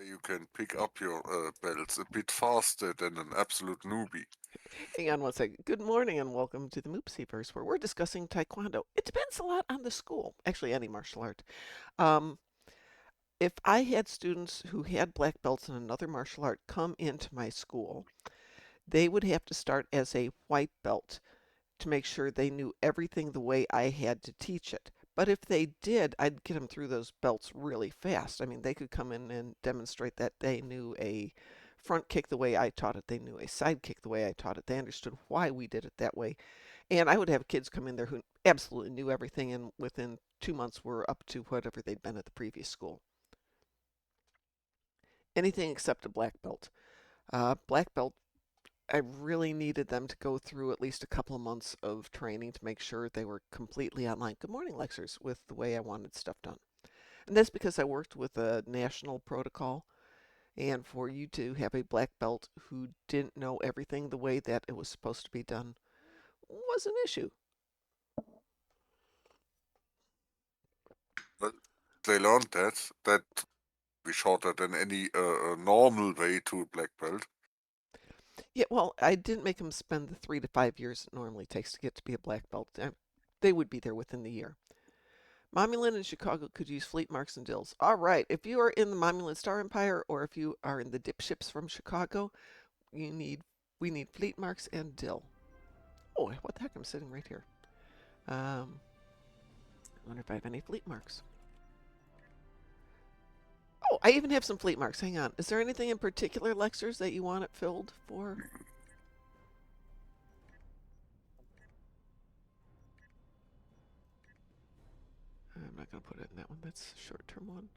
You can pick up your belts a bit faster than an absolute newbie. Hang on one second. Good morning and welcome to the Moopsyverse, where we're discussing Taekwondo. It depends a lot on the school, actually, any martial art. Um, if I had students who had black belts in another martial art come into my school, they would have to start as a white belt to make sure they knew everything the way I had to teach it. But if they did, I'd get them through those belts really fast. I mean, they could come in and demonstrate that they knew a front kick the way I taught it, they knew a side kick the way I taught it, they understood why we did it that way. And I would have kids come in there who absolutely knew everything, and within 2 months were up to whatever they'd been at the previous school. Anything except a black belt. Black belt, I really needed them to go through at least a couple of months of training to make sure they were completely online. Good morning, Lexers, with the way I wanted stuff done. And that's because I worked with a national protocol. And for you to have a black belt who didn't know everything the way that it was supposed to be done was an issue. But they learned that be shorter than any normal way to a black belt. Yeah, well, I didn't make them spend the 3 to 5 years it normally takes to get to be a black belt. They would be there within the year. Momulin in Chicago could use fleet marks and dills. All right, if you are in the Momulin Star Empire or if you are in the dipships from Chicago, we need fleet marks and dill. Oh, what the heck? I'm sitting right here. I wonder if I have any fleet marks. Oh, I even have some fleet marks. Hang on. Is there anything in particular, Lexers, that you want it filled for? I'm not going to put it in that one. That's a short-term one.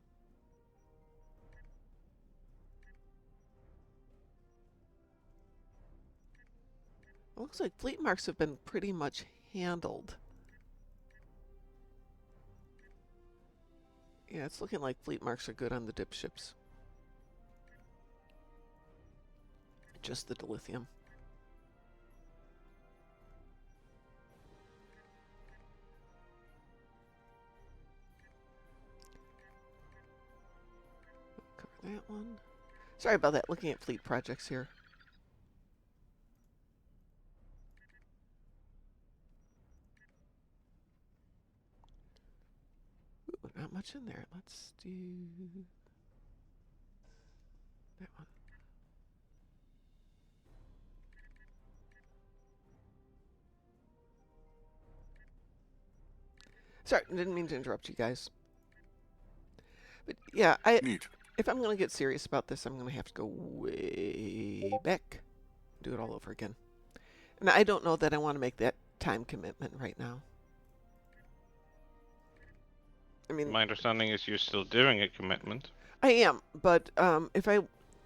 It looks like fleet marks have been pretty much handled. Yeah, it's looking like fleet marks are good on the dip ships. Just the dilithium. Cover that one. Sorry about that. Looking at fleet projects here. Ooh, not much in there. Let's do that one. Sorry, didn't mean to interrupt you guys. But yeah, Neat. if I'm going to get serious about this, I'm going to have to go way back, do it all over again. And I don't know that I want to make that time commitment right now. I mean, My understanding is you're still doing a commitment. I am, but if I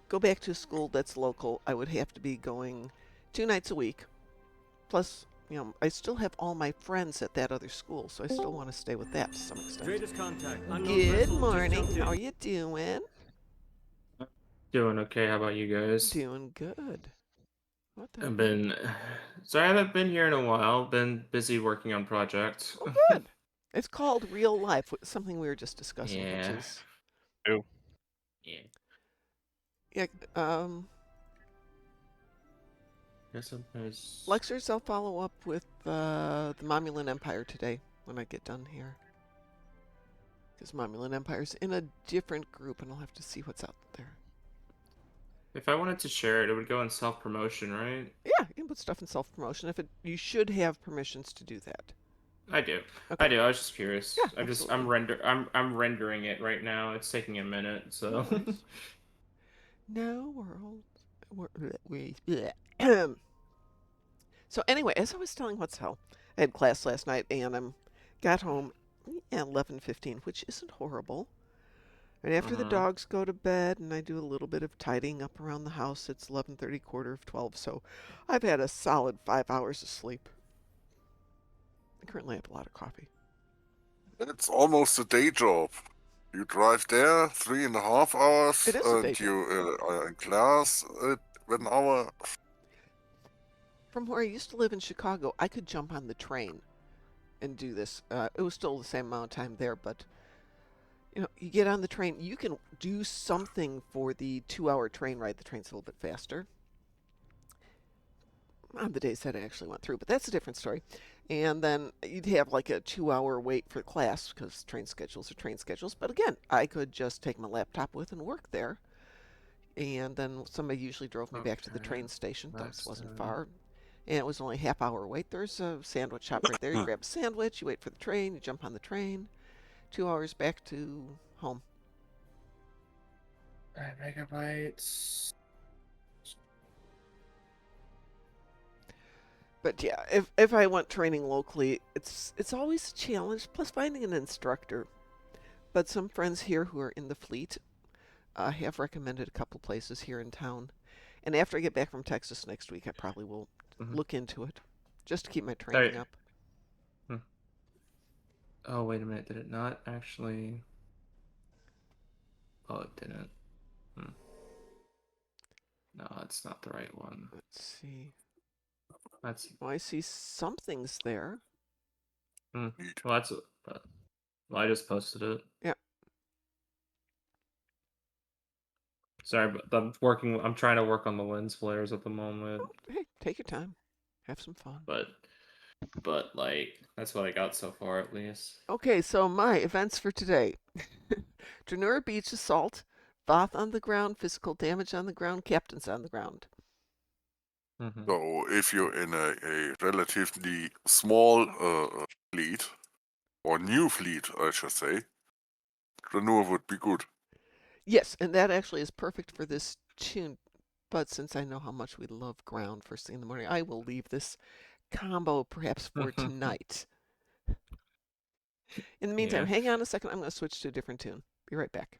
go back to a school that's local, I would have to be going 2 nights a week. Plus, I still have all my friends at that other school, so I still want to stay with that to some extent. Greatest contact. Unknown Good vessel just morning. jumped in. How are you doing? Doing okay. How about you guys? Doing good. What the I've heck? been so I haven't been here in a while. Been busy working on projects. Oh, good. It's called real life, something we were just discussing, which Yeah. is Oh, Yeah. yeah. Guess sometimes. Lexers, I'll follow up with the Momulan Empire today when I get done here. Because Momulan Empire's in a different group, and I'll have to see what's out there. If I wanted to share it, it would go in self-promotion, right? Yeah, you can put stuff in self-promotion. You should have permissions to do that. I do. Okay. I do. I was just curious. Yeah, I'm absolutely. I'm rendering it right now. It's taking a minute, so. Nice. No world. So anyway, as I was telling what's hell, I had class last night, and got home at 11:15, which isn't horrible. And after the Mhm. dogs go to bed and I do a little bit of tidying up around the house, it's 11:30, quarter of 12. So I've had a solid 5 hours of sleep. I currently have a lot of coffee. It's almost a day job. You drive there 3.5 hours, It is a day and job. you are in class 1 hour. From where I used to live in Chicago, I could jump on the train and do this. It was still the same amount of time there, but You get on the train, you can do something for the 2-hour train ride. The train's a little bit faster on the days that I actually went through, but that's a different story. And then you'd have like a 2-hour wait for class because train schedules are train schedules. But again, I could just take my laptop with and work there. And then somebody usually drove me back to the Okay, train station. That that's wasn't far. And it was only a half-hour wait. There's a sandwich shop right there. You Hmm. grab a sandwich, you wait for the train, you jump on the train. 2 hours back to home. 5 megabytes. But yeah, if I went training locally, it's always a challenge. Plus finding an instructor. But some friends here who are in the fleet have recommended a couple places here in town. And after I get back from Texas next week, I probably will look into it just to keep my training up. Oh, wait a minute. Did it not actually? Oh, it didn't. No, that's not the right one. Let's see. That's Oh, I see something's there. well, that's well, I just posted it. Yeah. Sorry, but I'm trying to work on the lens flares at the moment. Oh, hey, take your time. Have some fun. But like that's what I got so far at least. Okay, so my events for today. Dranura Beach assault, Voth on the ground, physical damage on the ground, captains on the ground. So if you're in a relatively small fleet, or new fleet, I should say, Granur would be good. Yes, and that actually is perfect for this tune. But since I know how much we love ground first thing in the morning, I will leave this combo perhaps for tonight. In the meantime, hang on a second. I'm going to switch to a different tune. Be right back.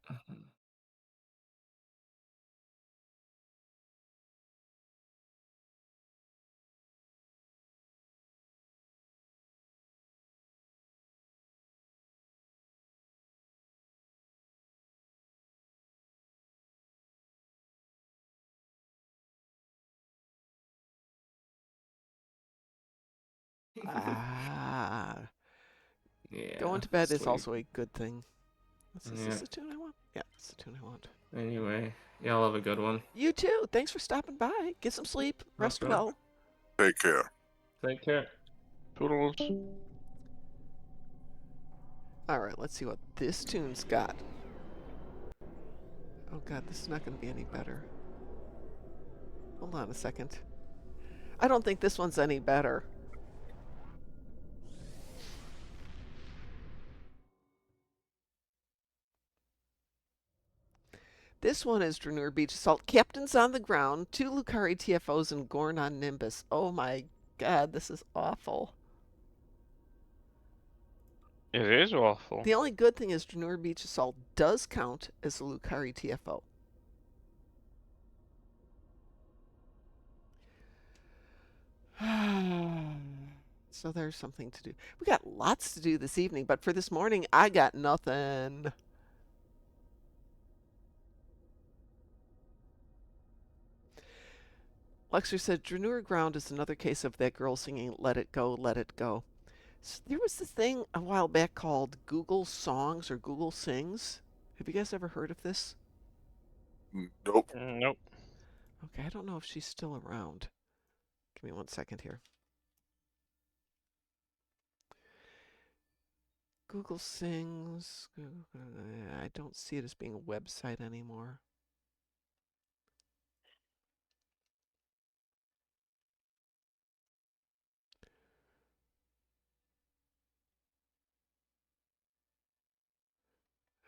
Ah. Yeah. Going to bed is sweet. also a good thing. Is Yeah. this the tune I want? Yeah, it's the tune I want. Anyway, y'all have a good one. You too. Thanks for stopping by. Get some sleep. Rest Okay. well. Take care. Take care. Toodles. All right, let's see what this tune's got. Oh god, this is not going to be any better. Hold on a second. I don't think this one's any better. This one is Dranur Beach Assault. Captains on the ground, 2 Lucari TFOs, and Gorn on Nimbus. Oh my god, this is awful. It is awful. The only good thing is Dranur Beach Assault does count as a Lucari TFO. So there's something to do. We got lots to do this evening, but for this morning, I got nothing. Lexer said, Dranur Ground is another case of that girl singing Let It Go, Let It Go. So there was this thing a while back called Google Songs or Google Sings. Have you guys ever heard of this? Nope. Nope. Okay, I don't know if she's still around. Give me 1 second here. Google Sings. I don't see it as being a website anymore.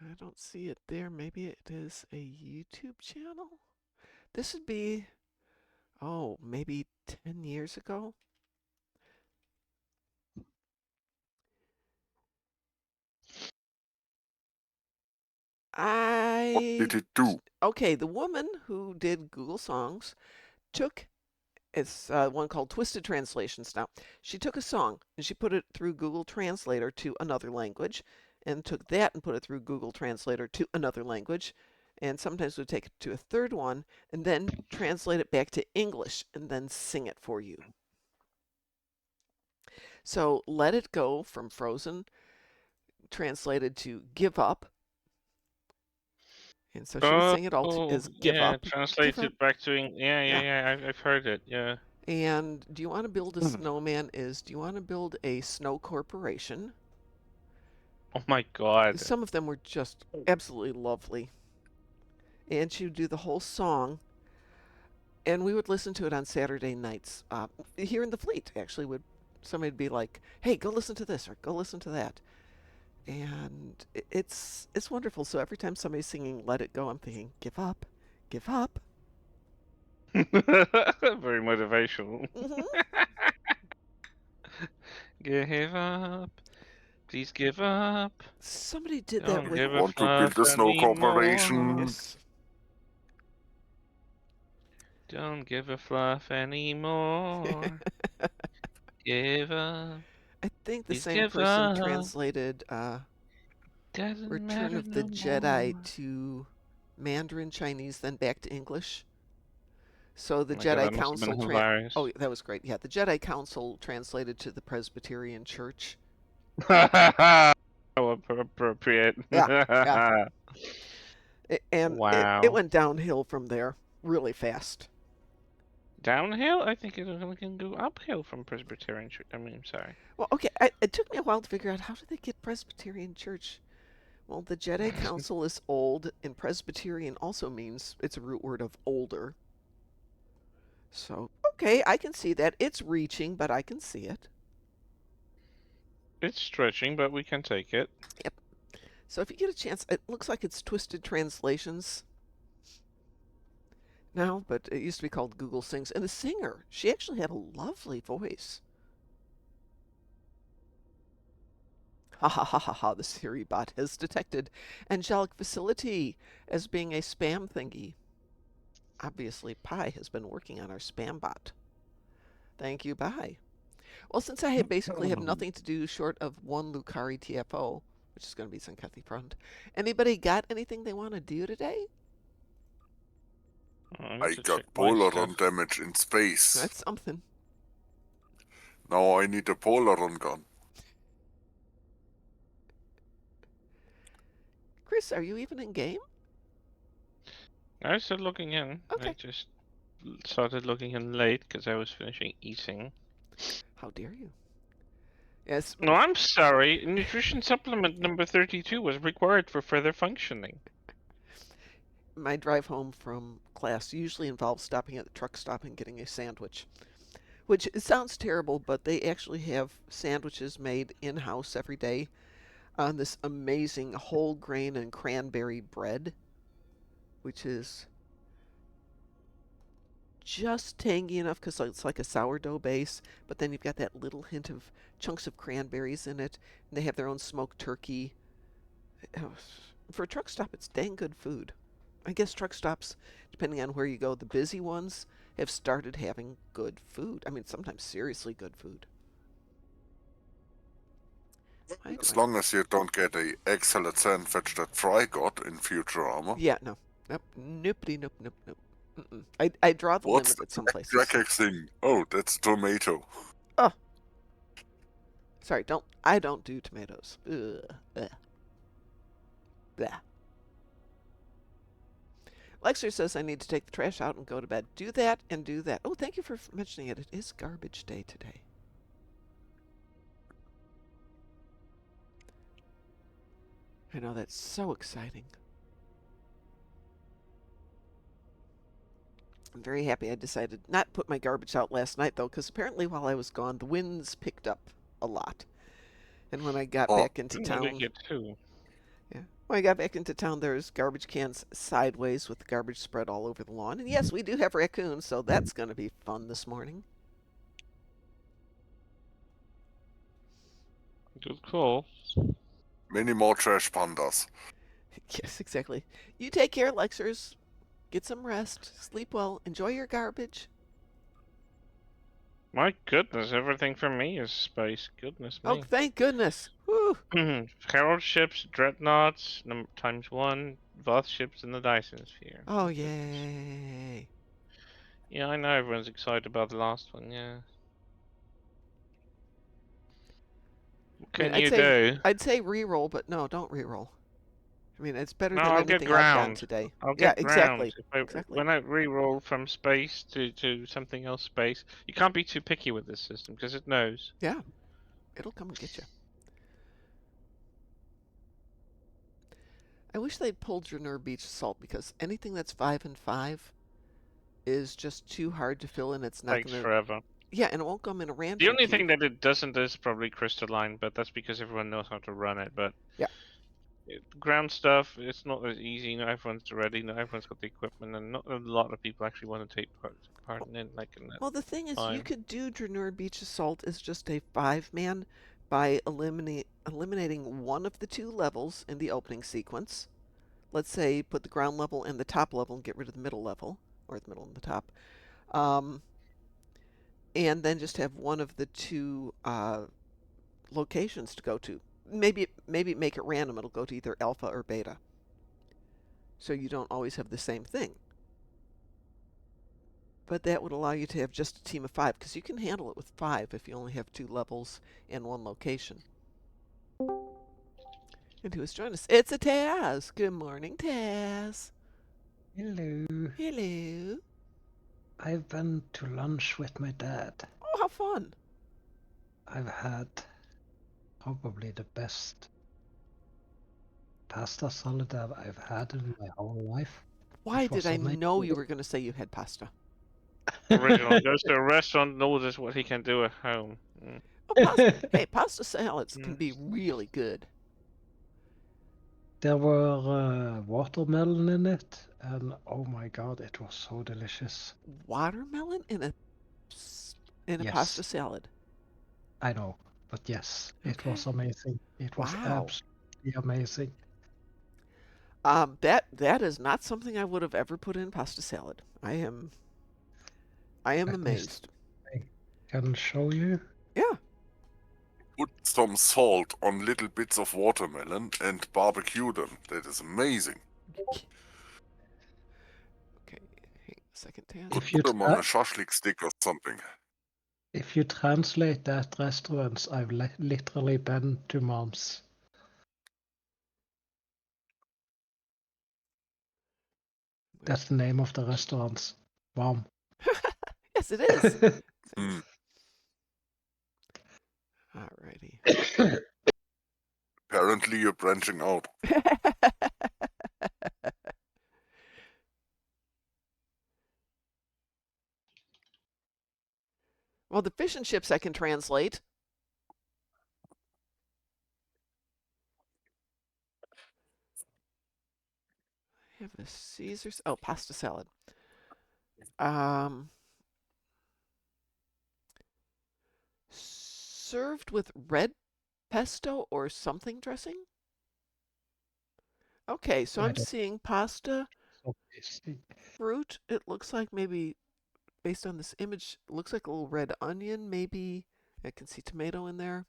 I don't see it there. Maybe it is a YouTube channel? This would be, oh, maybe 10 years ago? What did it do? Okay, the woman who did Google Songs took, it's one called Twisted Translations now. She took a song and she put it through Google Translator to another language, and took that and put it through Google Translator to another language, and sometimes would take it to a third one, and then translate it back to English, and then sing it for you. So Let It Go from Frozen translated to Give Up And so she would sing it all Oh, as give yeah, up, give translate up. it back to yeah, Yeah. I've heard it. Yeah. And do you want to build a snowman is do you want to build a snow corporation? Oh my God. Some of them were just absolutely lovely. And she would do the whole song, and we would listen to it on Saturday nights. Here in the fleet, actually, would somebody would be like, "Hey, go listen to this or go listen to that," and it's wonderful. So every time somebody's singing "Let It Go," I'm thinking, "Give up, give up." Very motivational. Hmm. Give up. Please give up. Somebody did that Don't with give a Want to build fluff a snow corporation? anymore. yes. Don't give a fluff anymore. Give up. I think the Please same give person up. translated Doesn't Return matter of the no Jedi more. to Mandarin Chinese, then back to English. So the Oh my God, Jedi that must have been Council hilarious. oh, that was great. Yeah, the Jedi Council translated to the Presbyterian Church. How appropriate. Yeah, yeah. And it Wow. went downhill from there really fast. Downhill? I think it can go uphill from Presbyterian Church. I mean, sorry. Well, okay, it took me a while to figure out how did they get Presbyterian Church? Well, the Jedi Council is old, and Presbyterian also means it's a root word of older. So, okay, I can see that. It's reaching, but I can see it. It's stretching, but we can take it. Yep. So if you get a chance, it looks like it's Twisted Translations now, but it used to be called Google Sings. And the singer, she actually had a lovely voice. Ha ha ha ha ha, the Siri bot has detected Angelic Facility as being a spam thingy. Obviously, Pi has been working on our spam bot. Thank you, Pi. Well, since I basically have nothing to do short of one Lucari TFO, which is going to be Sankathi Front, anybody got anything they want to do today? I got polar run damage in space. That's something. Now I need a polar run gun. Kris, are you even in game? I was still looking in. Okay. I just started looking in late because I was finishing eating. How dare you? Yes. No, I'm sorry. Nutrition supplement number 32 was required for further functioning. My drive home from class usually involves stopping at the truck stop and getting a sandwich. Which it sounds terrible, but they actually have sandwiches made in-house every day on this amazing whole grain and cranberry bread, which is just tangy enough because it's like a sourdough base, but then you've got that little hint of chunks of cranberries in it, and they have their own smoked turkey. For a truck stop, it's dang good food. I guess truck stops, depending on where you go, the busy ones have started having good food. I mean, sometimes seriously good food. As long as you don't get a excellent sandwich that Fry got in Futurama. Yeah, no. Nope. Noopity nope nope nope. I draw the What's limit at some places. Crack thing? Oh, that's tomato. Oh. Sorry, I don't do tomatoes. Ugh. Ugh. Blah. Lexer says I need to take the trash out and go to bed. Do that and do that. Oh, thank you for mentioning it. It is garbage day today. I know, that's so exciting. I'm very happy I decided not to put my garbage out last night, though, because apparently while I was gone, the winds picked up a lot. And when I got back into town... Get two. Yeah. When I got back into town, there's garbage cans sideways with garbage spread all over the lawn. And yes, we do have raccoons, so that's going to be fun this morning. Good call. Many more trash pandas. Yes, exactly. You take care, Lexers. Get some rest. Sleep well. Enjoy your garbage. My goodness, everything for me is space. Goodness Oh, me. thank goodness. Whew. Herald ships, dreadnoughts, ×1, Voth ships in the Dyson sphere. Oh, yay. Yeah, I know everyone's excited about the last one, yeah. What can you do? I'd say re-roll, but no, don't re-roll. I mean, it's better No, than I'll get anything I've gotten ground. today. I'll Yeah, get ground. exactly. If I, Exactly. when I re-roll from space to something else space, you can't be too picky with this system because it knows. Yeah, it'll come and get you. I wish they'd pulled Draenor Beach Assault because anything that's 5 and 5 is just too hard to fill in. It's not Takes going to. forever. Yeah, and it won't come in a The random only queue. thing that it doesn't is probably crystalline, but that's because everyone knows how to run it. But Yeah. Ground stuff, it's not as easy. Not everyone's ready. Not everyone's got the equipment, and not a lot of people actually want to take part in it. Like in that Well, the thing is, you time. could do Draenor Beach Assault as just a 5-man by eliminating one of the 2 levels in the opening sequence. Let's say put the ground level and the top level and get rid of the middle level, or the middle and the top. And then just have one of the 2 locations to go to. Maybe make it random. It'll go to either alpha or beta. So you don't always have the same thing. But that would allow you to have just a team of 5, because you can handle it with 5 if you only have 2 levels and 1 location. And who is joining us? It's a Taz. Good morning, Taz. Hello. Hello. I've been to lunch with my dad. Oh, how fun. I've had probably the best pasta salad that I've had in my whole life. Why It was did I amazing. know you were going to say you had pasta? Original goes to a restaurant, knows what he can do at home. Oh, pasta. Hey, pasta salads can Yes. be really good. There were watermelon in it, and oh my god, it was so delicious. Watermelon in a Yes. pasta salad. I know, but yes, it Okay. was amazing. It was Wow. absolutely amazing. That is not something I would have ever put in pasta salad. I am Let me amazed. I can show you. Yeah. Put some salt on little bits of watermelon and barbecue them. That is amazing. Okay. Hang a second, Taz. Could If you put them on a try- shashlik stick or something. If you translate that restaurants, I've literally been to Mom's. That's the name of the restaurants. Mom. Yes, it is. Hmm. Alrighty. Apparently you're branching out. Well, the fish and chips I can translate. I have a Caesar's. Oh, pasta salad. Served with red pesto or something dressing? Okay, so I I'm don't- seeing pasta, So tasty. fruit. It looks like maybe, based on this image, it looks like a little red onion, maybe. I can see tomato in there.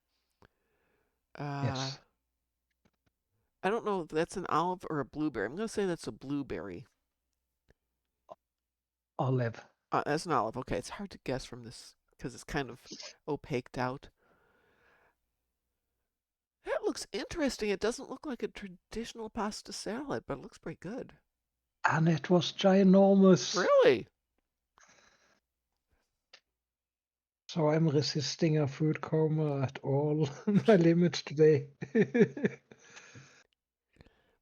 Yes. I don't know if that's an olive or a blueberry. I'm going to say that's a blueberry. Olive. That's an olive. Okay, it's hard to guess from this because it's kind of opaqued out. That looks interesting. It doesn't look like a traditional pasta salad, but it looks pretty good. And it was ginormous. Really? So I'm resisting a food coma at all my limits today.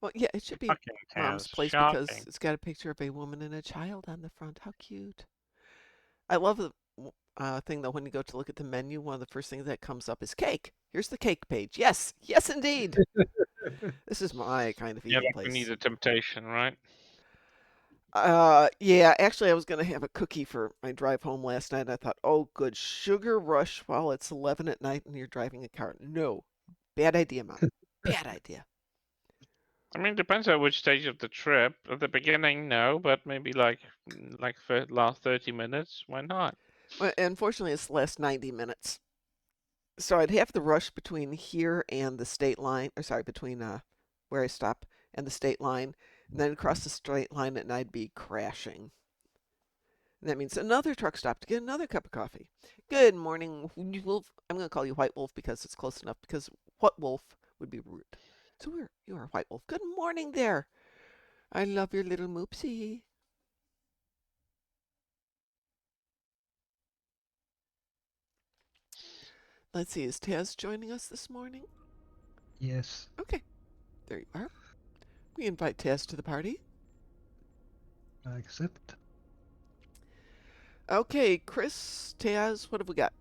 Well, yeah, it should be Shocking, Mom's Taz. place because Shocking. it's got a picture of a woman and a child on the front. How cute. I love the thing, though, when you go to look at the menu, one of the first things that comes up is cake. Here's the cake page. Yes, yes, indeed. This is my kind of Yeah, eating like we need place. a temptation, right? Yeah, actually, I was going to have a cookie for my drive home last night. And I thought, oh, good, sugar rush while it's 11 at night and you're driving a car. No, bad idea, Mom. Bad idea. I mean, depends on which stage of the trip. At the beginning, no, but maybe like for last 30 minutes, why not? Well, unfortunately, it's the last 90 minutes. So I'd have the rush between here and the state line, or sorry, between where I stop and the state line, and then across the state line, and I'd be crashing. And that means another truck stop to get another cup of coffee. Good morning, Wolf. I'm going to call you White Wolf because it's close enough, because What Wolf would be rude. So you are White Wolf. Good morning there. I love your little Moopsy. Let's see, is Taz joining us this morning? Yes. Okay, there you are. We invite Taz to the party. I accept. Okay, Kris, Taz, what have we got?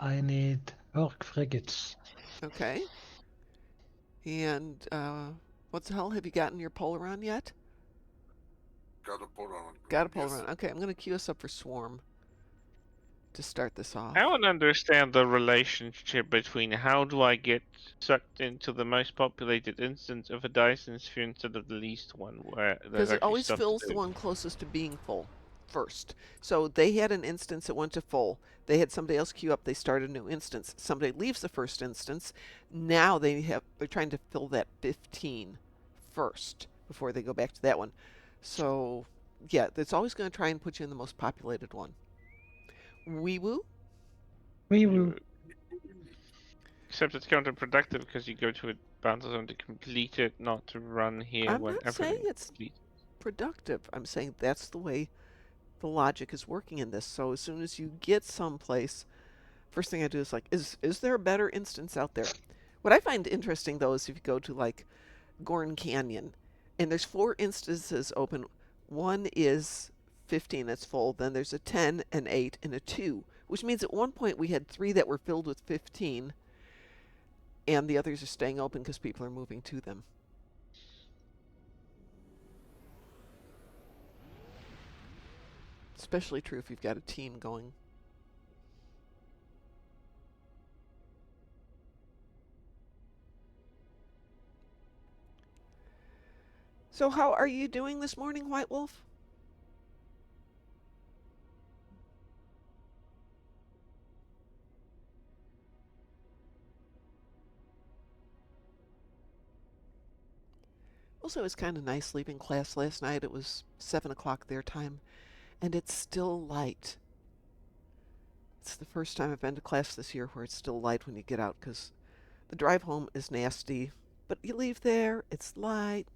I need Orc frigates. Okay. And what the hell, have you gotten your Polaron yet? Got a Polaron. Got a Yes. Polaron. Okay, I'm going to queue us up for Swarm to start this off. I don't understand the relationship between how do I get sucked into the most populated instance of a Dyson sphere instead of the least one where there's Because it actually always stuff to fills the do. one closest to being full first. So they had an instance that went to full. They had somebody else queue up. They started a new instance. Somebody leaves the first instance. Now they're trying to fill that 15 first before they go back to that one. So yeah, it's always going to try and put you in the most populated one. Wee woo. Wee woo. Except it's counterproductive because you go to a battle zone to complete it, not to run here I'm when not saying everything's it's complete. productive. I'm saying that's the way the logic is working in this. So as soon as you get someplace, first thing I do is like, is there a better instance out there? What I find interesting though is if you go to like Gorn Canyon, and there's 4 instances open. One is 15, that's full. Then there's a 10, an 8, and a 2, which means at one point we had 3 that were filled with 15, and the others are staying open because people are moving to them. Especially true if you've got a team going. So how are you doing this morning, White Wolf? Also, it was kind of nice leaving class last night. It was 7 o'clock their time, and it's still light. It's the first time I've been to class this year where it's still light when you get out, because the drive home is nasty. But you leave there, it's light,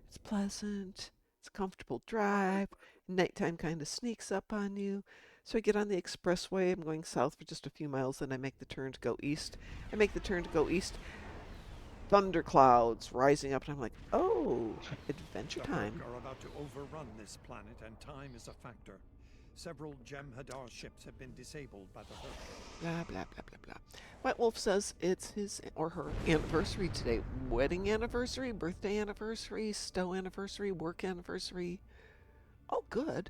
it's pleasant, it's a comfortable drive. Nighttime kind of sneaks up on you. So I get on the expressway. I'm going south for just a few miles, then I make the turn to go east. I make the turn to go east. Thunderclouds rising up, and I'm like, oh, adventure time. The Hurk are about to overrun this planet, and time is a factor. Several Jem'Hadar ships have been disabled by the Hurk. Blah, blah, blah, blah, blah. White Wolf says it's his or her anniversary today. Wedding anniversary, birthday anniversary, stow anniversary, work anniversary. Oh, good.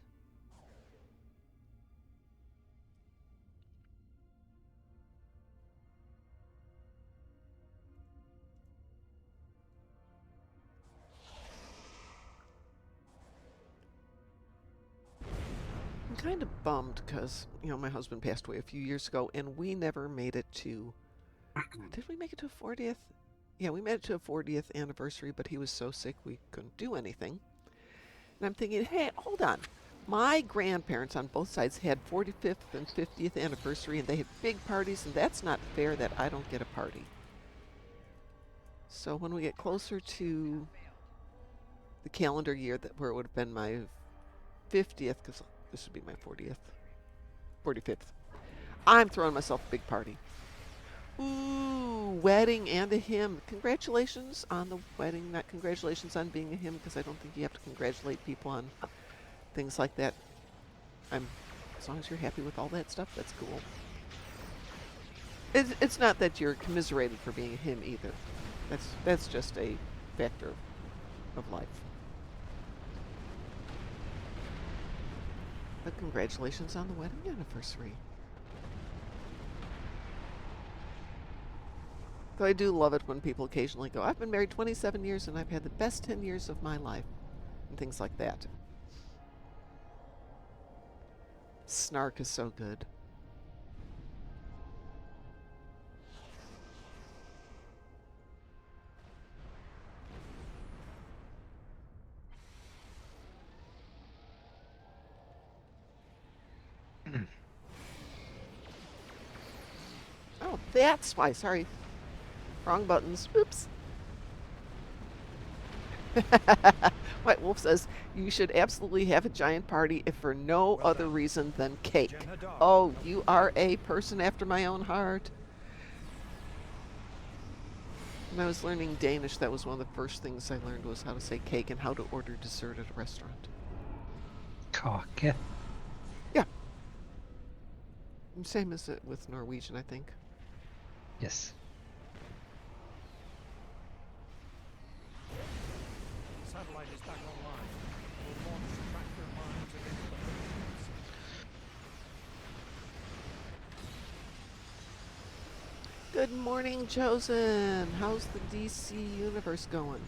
I'm kind of bummed because, my husband passed away a few years ago, and we never made it to... Did we make it to a 40th? Yeah, we made it to a 40th anniversary, but he was so sick we couldn't do anything. And I'm thinking, hey, hold on. My grandparents on both sides had 45th and 50th anniversary, and they had big parties, and that's not fair that I don't get a party. So when we get closer to the calendar year where it would have been my 50th, because this would be my 45th, I'm throwing myself a big party. Ooh, wedding and a hymn. Congratulations on the wedding, not congratulations on being a hymn, because I don't think you have to congratulate people on things like that. As long as you're happy with all that stuff, that's cool. It's not that you're commiserated for being a hymn either. That's just a factor of life. But congratulations on the wedding anniversary. Though I do love it when people occasionally go, I've been married 27 years and I've had the best 10 years of my life. And things like that. Snark is so good. Oh, that's why. Sorry. Wrong buttons. Oops. White Wolf says you should absolutely have a giant party if for no Well other done. reason than cake. Jem'Hadar Oh, of you the are Moopsies. a person after my own heart. When I was learning Danish, that was one of the first things I learned was how to say cake and how to order dessert at a restaurant. Kake. Same as it with Norwegian, I think. Yes. Satellite is back online. We'll launch tractor mines against the Moopsies. Good morning, Chosen. How's the DC universe going?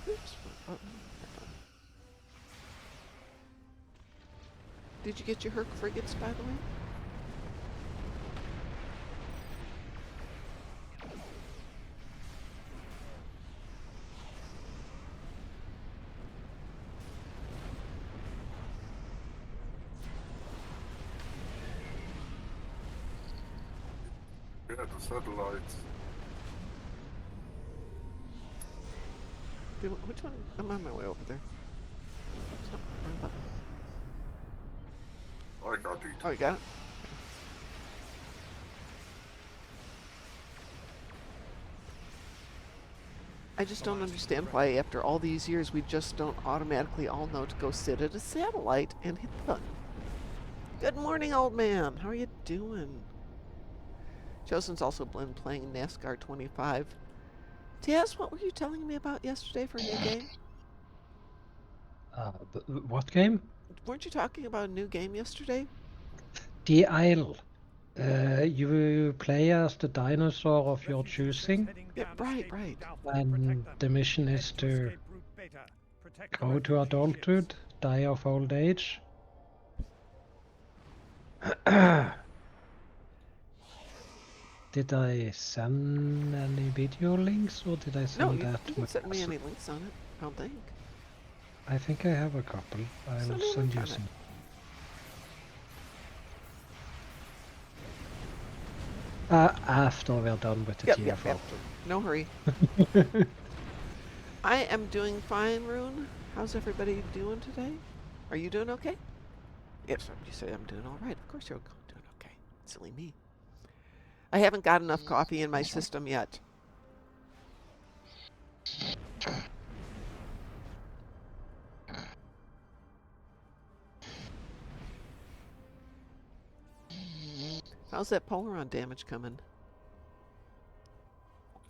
Oops. Did you get your Herc frigates, by the way? Yeah, the satellites. Which one? I'm on my way over there. Wrong button. I got it. Oh, you got it? I just don't understand why, after all these years, we just don't automatically all know to go sit at a satellite and hit the button. Good morning, old man. How are you doing? Chosen's also been playing NASCAR 25. Taz, what were you telling me about yesterday for a new game? What game? Weren't you talking about a new game yesterday? The Isle. You play as the dinosaur of your choosing, Yeah, right. and the mission is to grow to adulthood, die of old age. Did I send any video links, or did I No, send you that to my didn't send me cousin? any links on it, I don't think. I think I have a couple. I'll Send me a send link you on it. some. After we're done with the Yep, TFO. after. No hurry. I am doing fine, Rune. How's everybody doing today? Are you doing okay? Yes, you say I'm doing all right. Of course you're doing okay. Silly me. I haven't got enough coffee in my system yet. How's that Polaron damage coming?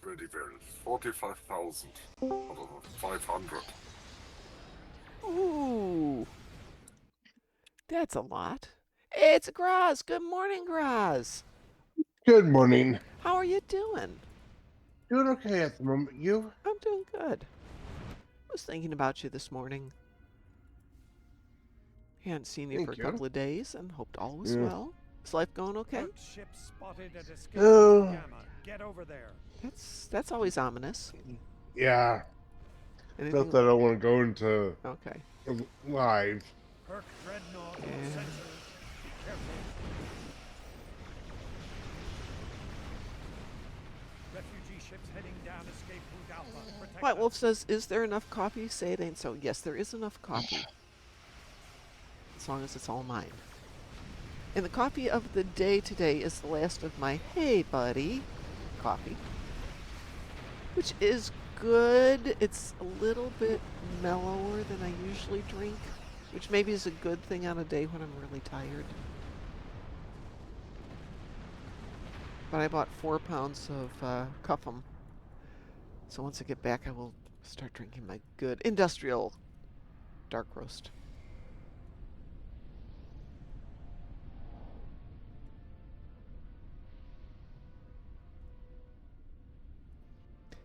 Very well. 45,500. Ooh. That's a lot. It's Graz. Good morning, Graz. Good morning. How are you doing? Doing okay at the moment. You? I'm doing good. I was thinking about you this morning. Hadn't seen you Thank for a you. couple of days and hoped all was Yeah. well. Is life going okay? Herc ship spotted at escape Oh. route Gamma. Get over there. That's always ominous. Yeah. Anything? Not that I don't want to go into Okay. live. Herc dreadnought Yeah. sensors. Be careful. Refugee ships heading down escape route Alpha. Protect White them. Wolf says, "Is there enough coffee?" Say it ain't so. Yes, there is enough coffee. As long as it's all mine. And the coffee of the day today is the last of my Hey Buddy coffee, which is good. It's a little bit mellower than I usually drink, which maybe is a good thing on a day when I'm really tired. But I bought 4 pounds of Cuff'em. So once I get back, I will start drinking my good industrial dark roast.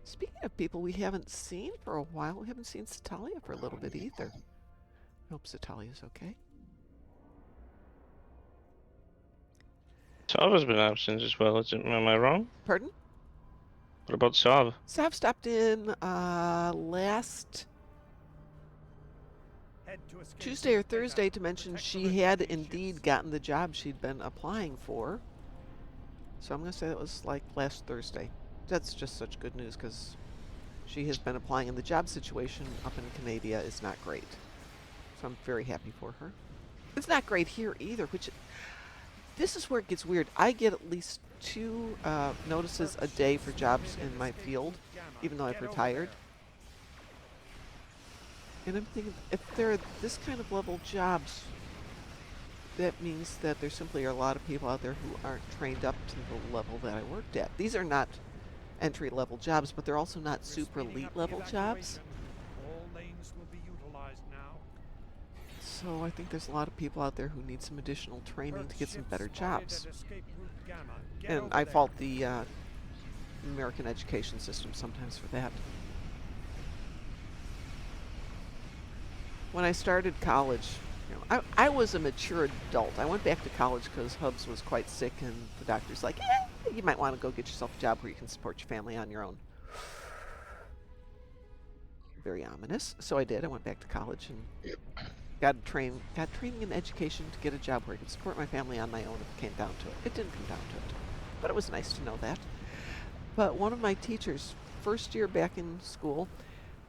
Speaking of people we haven't seen for a while, we haven't seen Satalia for a little bit either. I hope Satalia's okay. Sav has been absent as well, am I wrong? Pardon? What about Sav? Sav stopped in last Head to escape Tuesday or route Beta. Thursday to mention Protect the she had refugee indeed ships. gotten the job she'd been applying for. So I'm going to say that was like last Thursday. That's just such good news because she has been applying, and the job situation up in Canada is not great. So I'm very happy for her. It's not great here either, which this is where it gets weird. I get at least 2 notices a day for jobs in my field, even though I've retired. And I'm thinking, if there are this kind of level jobs, that means that there simply are a lot of people out there who aren't trained up to the level that I worked at. These are not entry-level jobs, but they're also not super elite-level jobs. All lanes will be utilized now. So I think there's a lot of people out there who need some additional training to get some better jobs. And I fault the American education system sometimes for that. When I started college, I was a mature adult. I went back to college because Hubs was quite sick, and the doctor's like, you might want to go get yourself a job where you can support your family on your own. Very ominous. So I did. I went back to college and got training and education to get a job where I could support my family on my own if it came down to it. It didn't come down to it, but it was nice to know that. But one of my teachers, first year back in school,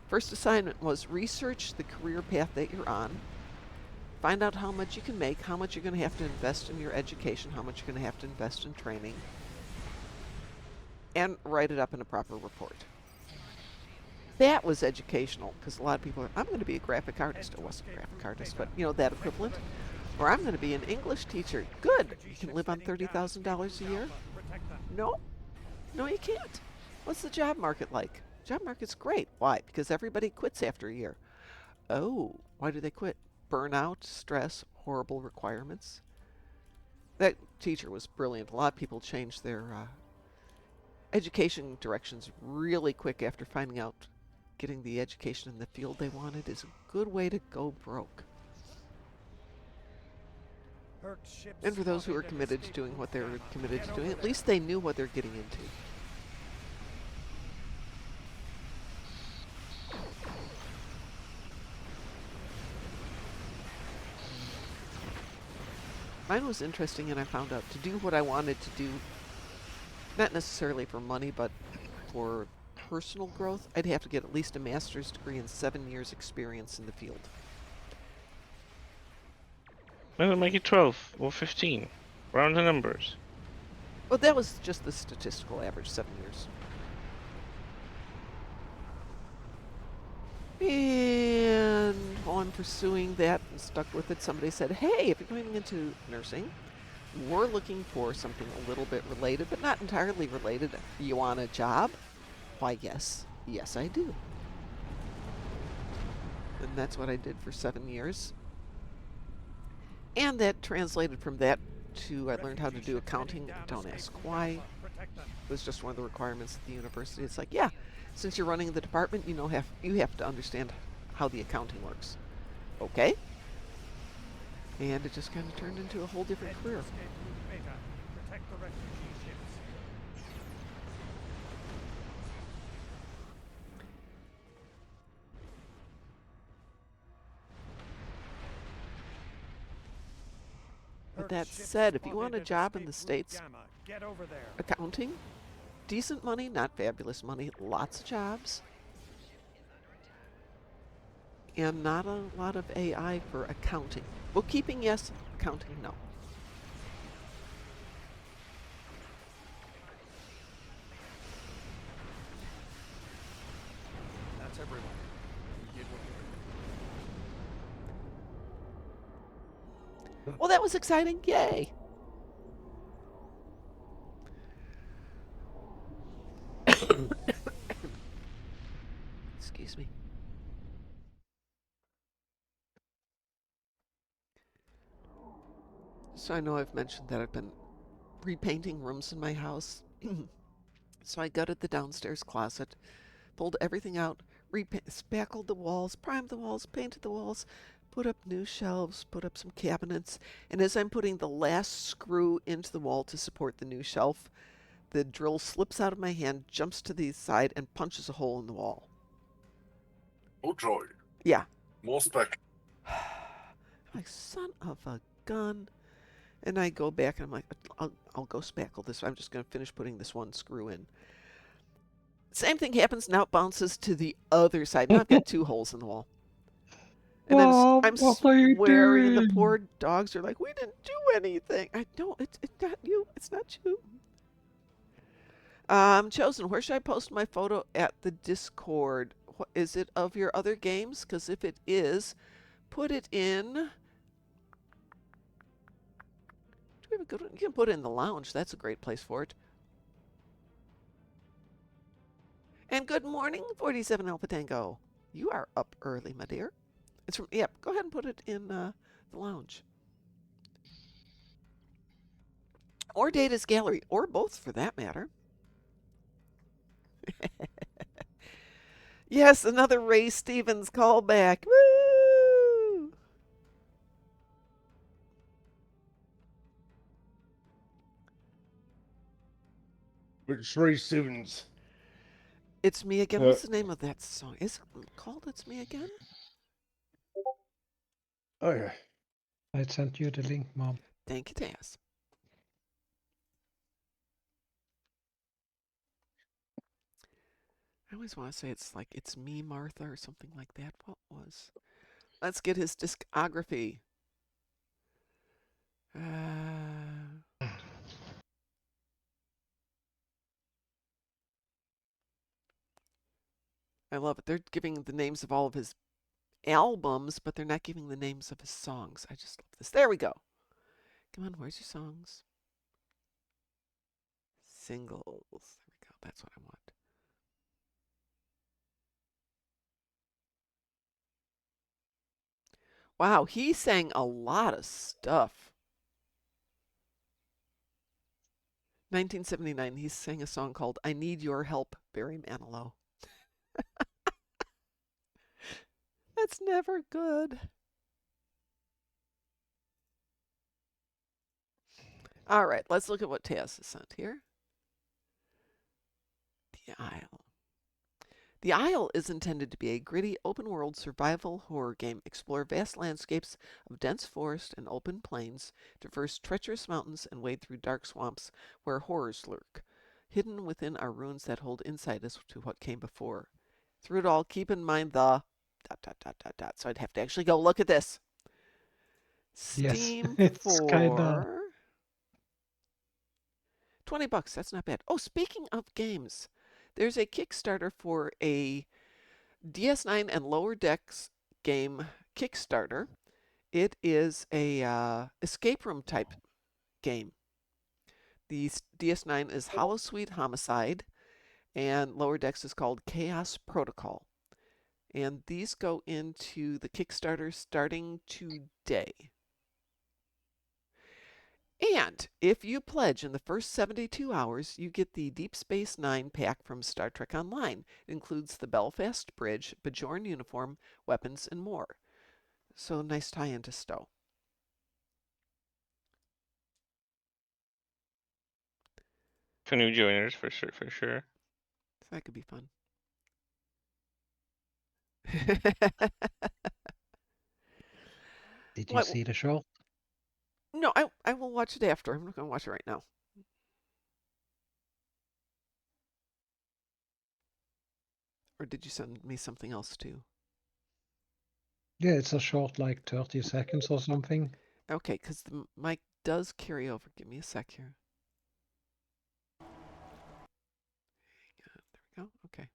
first assignment was research the career path that you're on, find out how much you can make, how much you're going to have to invest in your education, how much you're going to have to invest in training, and write it up in a proper report. That was educational, because a lot of people are, I'm going to be a graphic artist. I wasn't a graphic artist, but that equivalent. Or I'm going to be an English teacher. Good. You can live on $30,000 a year? No. No, you can't. What's the job market like? Job market's great. Why? Because everybody quits after a year. Oh, why do they quit? Burnout, stress, horrible requirements. That teacher was brilliant. A lot of people changed their education directions really quick after finding out getting the education in the field they wanted is a good way to go broke. And for those who are committed to doing what they're committed to doing, at least they knew what they're getting into. Mine was interesting, and I found out to do what I wanted to do, not necessarily for money, but for personal growth, I'd have to get at least a master's degree and 7 years experience in the field. Well, make it 12 or 15. Round the numbers. Well, that was just the statistical average, 7 years. And while I'm pursuing that and stuck with it, somebody said, hey, if you're going into nursing, we're looking for something a little bit related, but not entirely related. You want a job? Why, yes. Yes, I do. And that's what I did for 7 years. And that translated from that to I learned how to do accounting. Don't ask why. It was just one of the requirements at the university. It's like, yeah, since you're running the department, you have to understand how the accounting works. Okay. And it just kind of turned into a whole different career. With that said, if you want a job in the States, accounting, decent money, not fabulous money, lots of jobs, and not a lot of AI for accounting. Bookkeeping, yes. Accounting, no. That's everyone. You did what you Well, that was exciting. Yay. Excuse me. So I know I've mentioned that I've been repainting rooms in my house. So I gutted the downstairs closet, pulled everything out, spackled the walls, primed the walls, painted the walls, put up new shelves, put up some cabinets, and as I'm putting the last screw into the wall to support the new shelf, the drill slips out of my hand, jumps to the side, and punches a hole in the wall. Oh joy. Yeah. More spec. Like, son of a gun. And I go back and I'm like, I'll go spackle this. I'm just going to finish putting this one screw in. Same thing happens, now it bounces to the other side. Now I've got 2 holes in the wall. And I'm what are you swearing, and the doing? poor dogs are like, we didn't do anything. I know, it's not you. It's not you. Chosen, where should I post my photo at the Discord? What, is it of your other games? Because if it is, put it in. Do we have a good one? You can put it in the lounge. That's a great place for it. And good morning, 47 Alpha Tango. You are up early, my dear. It's from, yep, go ahead and put it in the lounge. Or Data's Gallery, or both for that matter. Yes, another Ray Stevens callback. Woo! Which Ray Stevens? It's Me Again. What's the name of that song? Is it called It's Me Again? Oh yeah. I sent you the link, Mom. Thank you, Taz. I always want to say it's like It's Me, Martha, or something like that. What was? Let's get his discography. I love it. They're giving the names of all of his albums, but they're not giving the names of his songs. I just love this. There we go. Come on, where's your songs? Singles. There we go. That's what I want. Wow, he sang a lot of stuff. 1979, he sang a song called I Need Your Help, Barry Manilow. That's never good. All right, let's look at what Taz has sent here. The Isle. The Isle is intended to be a gritty, open-world survival horror game. Explore vast landscapes of dense forest and open plains, traverse treacherous mountains, and wade through dark swamps where horrors lurk. Hidden within are ruins that hold insight as to what came before. Through it all, keep in mind the ... So I'd have to actually go look at this. Steam Yes, it's for kinda... $20. That's not bad. Oh, speaking of games, there's a Kickstarter for a DS9 and Lower Decks game Kickstarter. It is a escape room type game. The DS9 is Hollow Sweet Homicide, and Lower Decks is called Chaos Protocol. And these go into the Kickstarter starting today. And if you pledge in the first 72 hours, you get the Deep Space Nine pack from Star Trek Online. It includes the Belfast Bridge, Bajoran uniform, weapons, and more. So nice tie-in to Stowe. For new joiners, for sure. That could be fun. Did you see the show? No, I will watch it after. I'm not going to watch it right now. Or did you send me something else too? Yeah, it's a short, like 30 seconds or something. Okay, because the mic does carry over. Give me a sec here. There we go. Okay.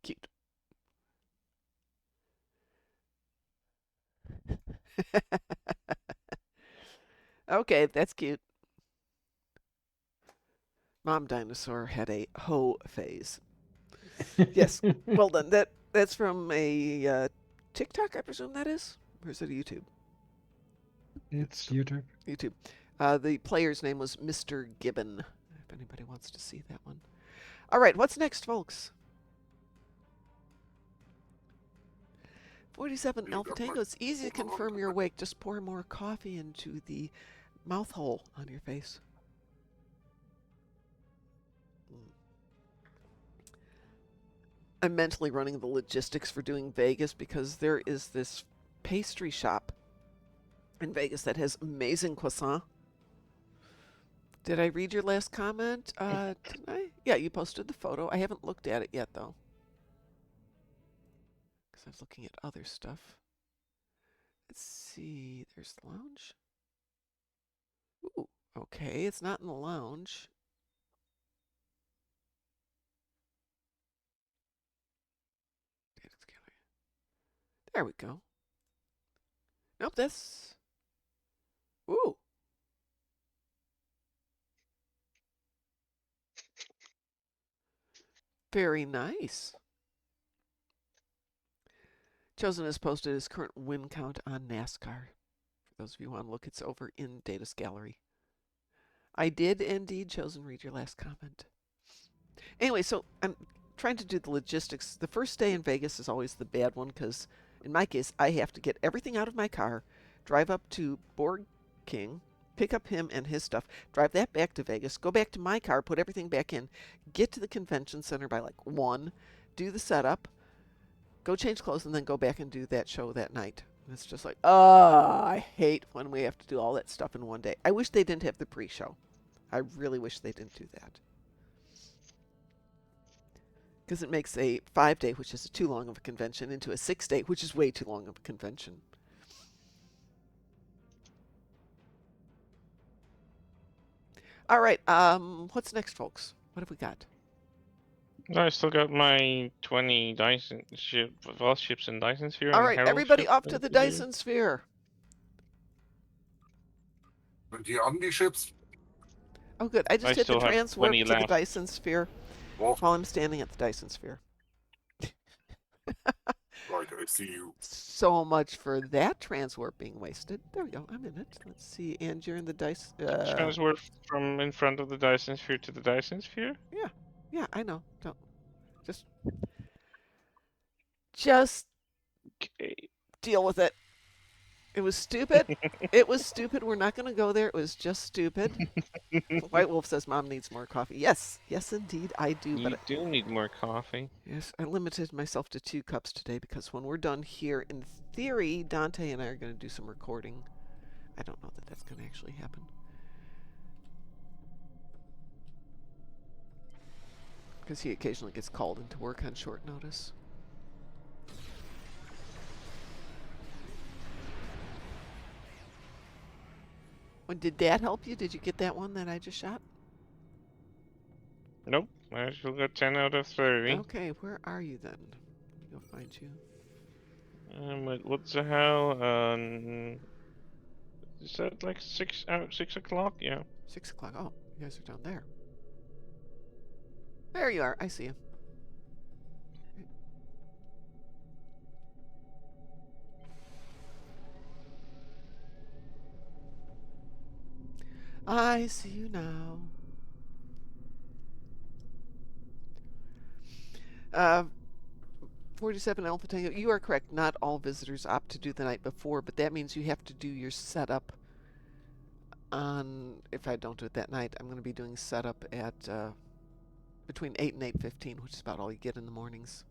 Cute. Okay, that's cute. Mom Dinosaur had a hoe phase. Yes, well done. That's from a TikTok, I presume that is? Or is it a YouTube? It's YouTube. YouTube. The player's name was Mr. Gibbon, if anybody wants to see that one. All right, what's next, folks? 47 Alpha Tango. It's easy to confirm you're awake. Just pour more coffee into the mouth hole on your face. I'm mentally running the logistics for doing Vegas because there is this pastry shop in Vegas that has amazing croissant. Did I read your last comment? Did I? Yeah, you posted the photo. I haven't looked at it yet, though. Because I was looking at other stuff. Let's see. There's the lounge. Ooh, okay. It's not in the lounge. There we go. Nope, that's... Ooh. Very nice. Chosen has posted his current win count on NASCAR. For those of you who want to look, it's over in Data's Gallery. I did indeed, Chosen, read your last comment. Anyway, so I'm trying to do the logistics. The first day in Vegas is always the bad one because, in my case, I have to get everything out of my car, drive up to Borg King, pick up him and his stuff, drive that back to Vegas, go back to my car, put everything back in, get to the convention center by like 1, do the setup, go change clothes, and then go back and do that show that night. And it's just like, I hate when we have to do all that stuff in one day. I wish they didn't have the pre-show. I really wish they didn't do that. Because it makes a 5-day, which is too long of a convention, into a 6-day, which is way too long of a convention. All right, what's next, folks? What have we got? I still got my 20 Dyson Vault ships in Dyson Sphere. All and right, Herald everybody ship off to the do. Dyson Sphere. The Omni ships? Oh, good. I just I hit the still have transwarp 20 to the left. Dyson Sphere Well, while I'm standing at the Dyson Sphere. right, I see you. So much for that transwarp being wasted. There we go. I'm in it. Let's see. And you're in the Dyson... Transfer from in front of the Dyson Sphere to the Dyson Sphere? Yeah, I know. Don't... Just Okay. deal with it. It was stupid. It was stupid. We're not going to go there. It was just stupid. White Wolf says Mom needs more coffee. Yes, indeed, I do. You do need more coffee. Yes, I limited myself to 2 cups today because when we're done here, in theory, Dante and I are going to do some recording. I don't know that that's going to actually happen. Because he occasionally gets called into work on short notice. Well, did that help you? Did you get that one that I just shot? Nope. I still got 10 out of 30. Okay, where are you then? I'll find you. What the hell? Is that like 6 o'clock? Yeah. 6 o'clock. Oh, you guys are down there. There you are. I see you. I see you now. 47 Alpha Tango, you are correct. Not all visitors opt to do the night before, but that means you have to do your setup on, if I don't do it that night, I'm going to be doing setup at between 8 and 8:15, which is about all you get in the mornings.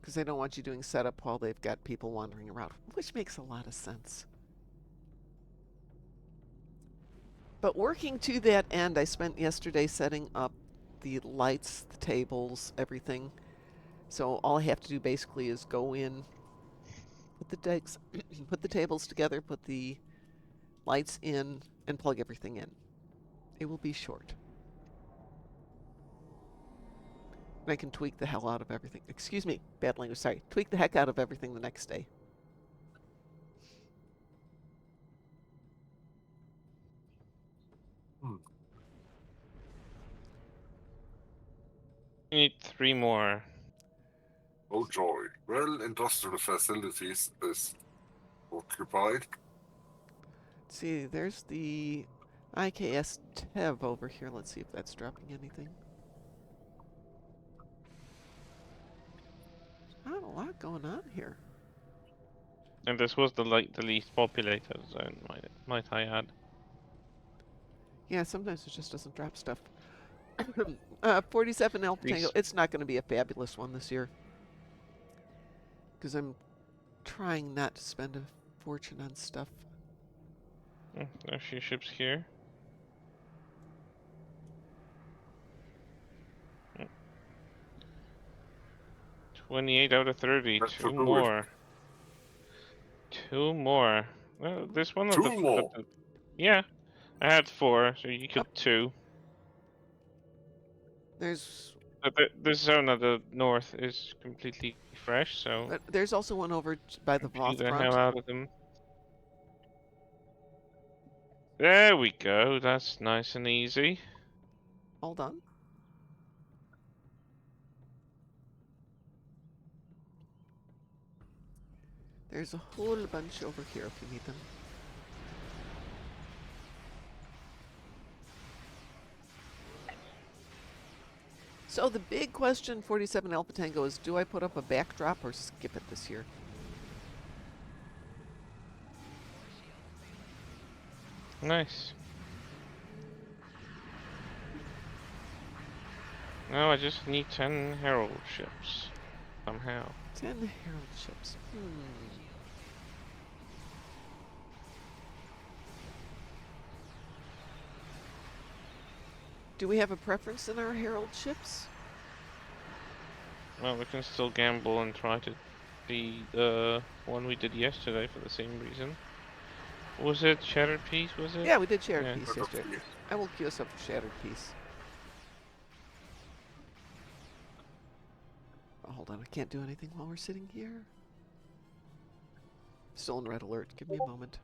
Because they don't want you doing setup while they've got people wandering around, which makes a lot of sense. But working to that end, I spent yesterday setting up the lights, the tables, everything. So all I have to do basically is go in, put the decks, put the tables together, put the lights in, and plug everything in. It will be short. And I can tweak the hell out of everything. Excuse me, bad language, sorry. Tweak the heck out of everything the next day. You need 3 more. Oh joy. Well, industrial facilities is occupied. See, there's the IKS Tev over here. Let's see if that's dropping anything. Not a lot going on here. And this was the least populated zone, might I add. Yeah, sometimes it just doesn't drop stuff. 47 Alpha Tango. Kris. It's not going to be a fabulous one this year. Because I'm trying not to spend a fortune on stuff. A few ships here. Mm. 28 out of 30. That's Two good. more. Two more. Well, this one of Two more. yeah, I had 4, so you could 2. There's But this zone of the north is completely fresh, so there's also one over by the shoot Voth the hell front. out of them. There we go. That's nice and easy. Hold on. There's a whole bunch over here if you need them. So the big question, 47 Alpha Tango, is do I put up a backdrop or skip it this year? Nice. No, I just need 10 herald ships somehow. 10 Herald ships. Do we have a preference in our Herald ships? Well, we can still gamble and try to be the one we did yesterday for the same reason. Was it Shattered Piece, was it? Yeah, we did Shattered Yeah. Piece yesterday. I will queue us up for Shattered Piece. Oh, hold on, I can't do anything while we're sitting here. Still in red alert. Give me a moment.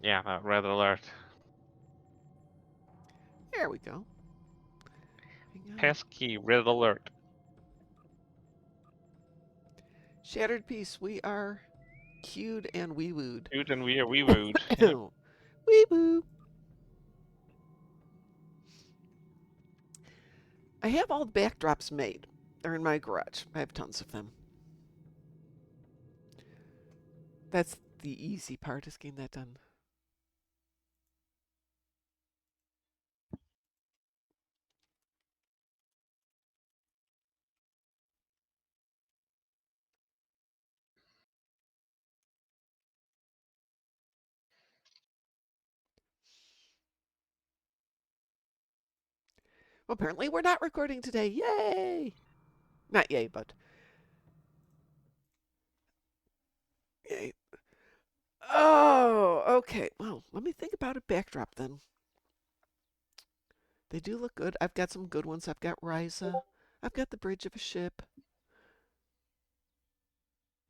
Yeah, that red alert. There we go. Hang on. Pesky red alert. Shattered Piece, we are queued and wee-wooed. Dude, and we are wee-wooed. Wee-woo! I have all the backdrops made. They're in my garage. I have tons of them. That's the easy part, is getting that done. Well, apparently we're not recording today. Yay! Not yay, but... Yay. Oh, okay. Well, let me think about a backdrop then. They do look good. I've got some good ones. I've got Ryza. I've got the bridge of a ship.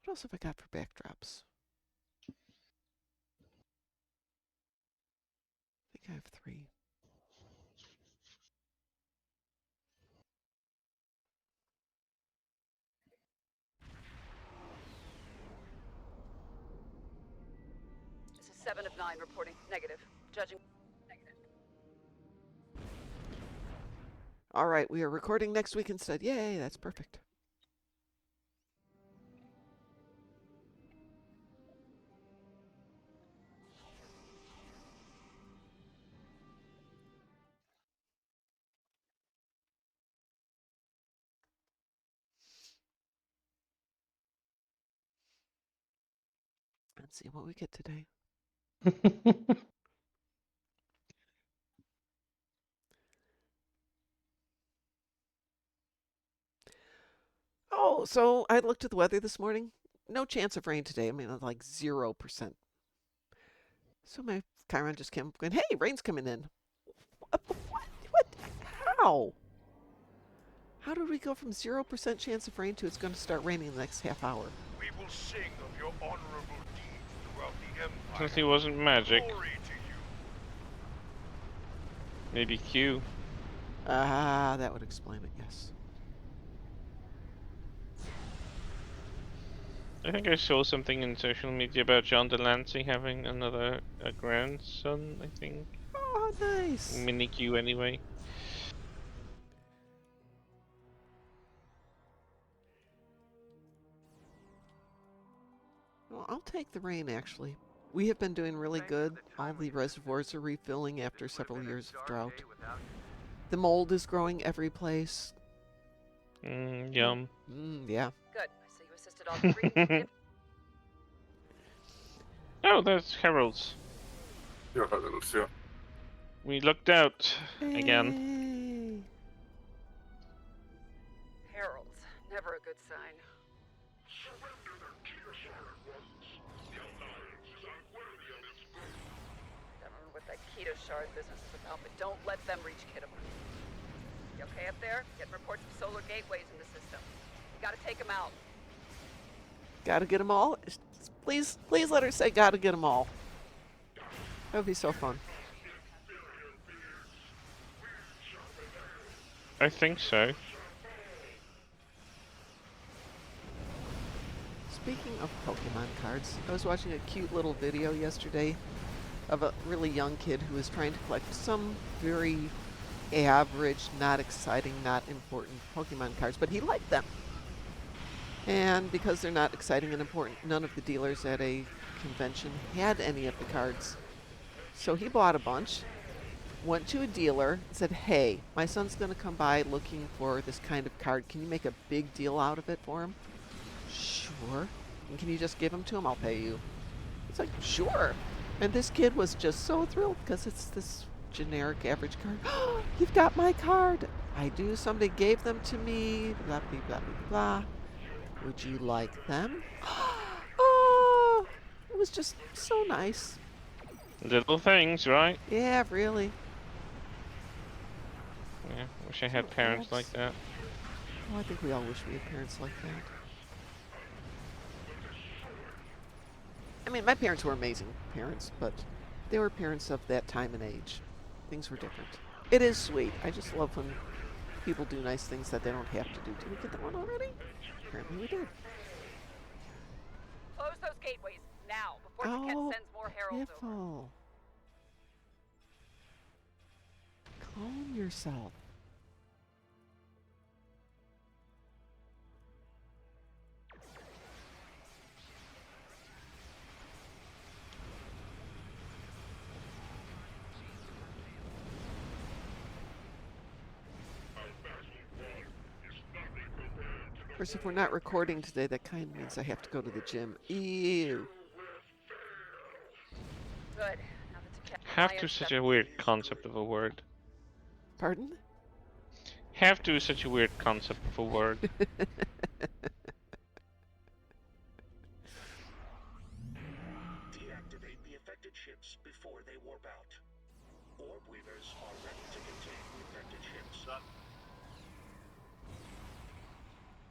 What else have I got for backdrops? I think I have 3. This is 7 of 9 reporting negative. Judging negative. All right, we are recording next week instead. Yay, that's perfect. Let's see what we get today. Oh, so I looked at the weather this morning. No chance of rain today. I mean, like 0%. So my Chiron just came up going, hey, rain's coming in. What? How? How did we go from 0% chance of rain to it's going to start raining in the next half hour? We will sing of your honorable deeds throughout the Empire. Since he wasn't magic. Glory to you. Maybe Q. Ah, that would explain it, yes. I think I saw something in social media about John Delancey having another grandson, I think. Oh, nice. Mini Q anyway. take the rain, actually. We have been doing really good. All the reservoirs are refilling after several years of drought. The mold is growing every place. Yum. Yeah. Good. I see you assisted all three. Oh, there's heralds. Yeah, Heralds, yeah. We looked out again. Hey. Heralds. Never a good sign. I don't know what that keto shard business is about, but don't let them reach Kittimer. You okay up there? Getting reports of solar gateways in the system. You gotta take them out. Gotta get them all? Please let her say gotta get them all. That would be so fun. I think so. Speaking of Pokemon cards, I was watching a cute little video yesterday of a really young kid who was trying to collect some very average, not exciting, not important Pokemon cards, but he liked them. And because they're not exciting and important, none of the dealers at a convention had any of the cards. So he bought a bunch, went to a dealer, and said, hey, my son's going to come by looking for this kind of card. Can you make a big deal out of it for him? Sure. And can you just give them to him? I'll pay you. It's like, sure. And this kid was just so thrilled because it's this generic average card. You've got my card. I do. Somebody gave them to me. Blah, blah, blah, blah, blah. Would you like them? Oh, it was just so nice. Little things, right? Yeah, really. Yeah, wish I had parents like that. Oh, I think we all wish we had parents like that. I mean, my parents were amazing parents, but they were parents of that time and age. Things were different. It is sweet. I just love when people do nice things that they don't have to do. Did we get that one already? Apparently we did. Close those gateways now before Ken sends more heralds over. Careful. Calm yourself. Of course, if we're not recording today, that kind of means I have to go to the gym. Ew. Good. Now that Have to is such a weird concept of a word. Pardon? Have to is such a weird concept of a word. Deactivate the affected ships before they warp out. Orb weavers are ready to contain the affected ships.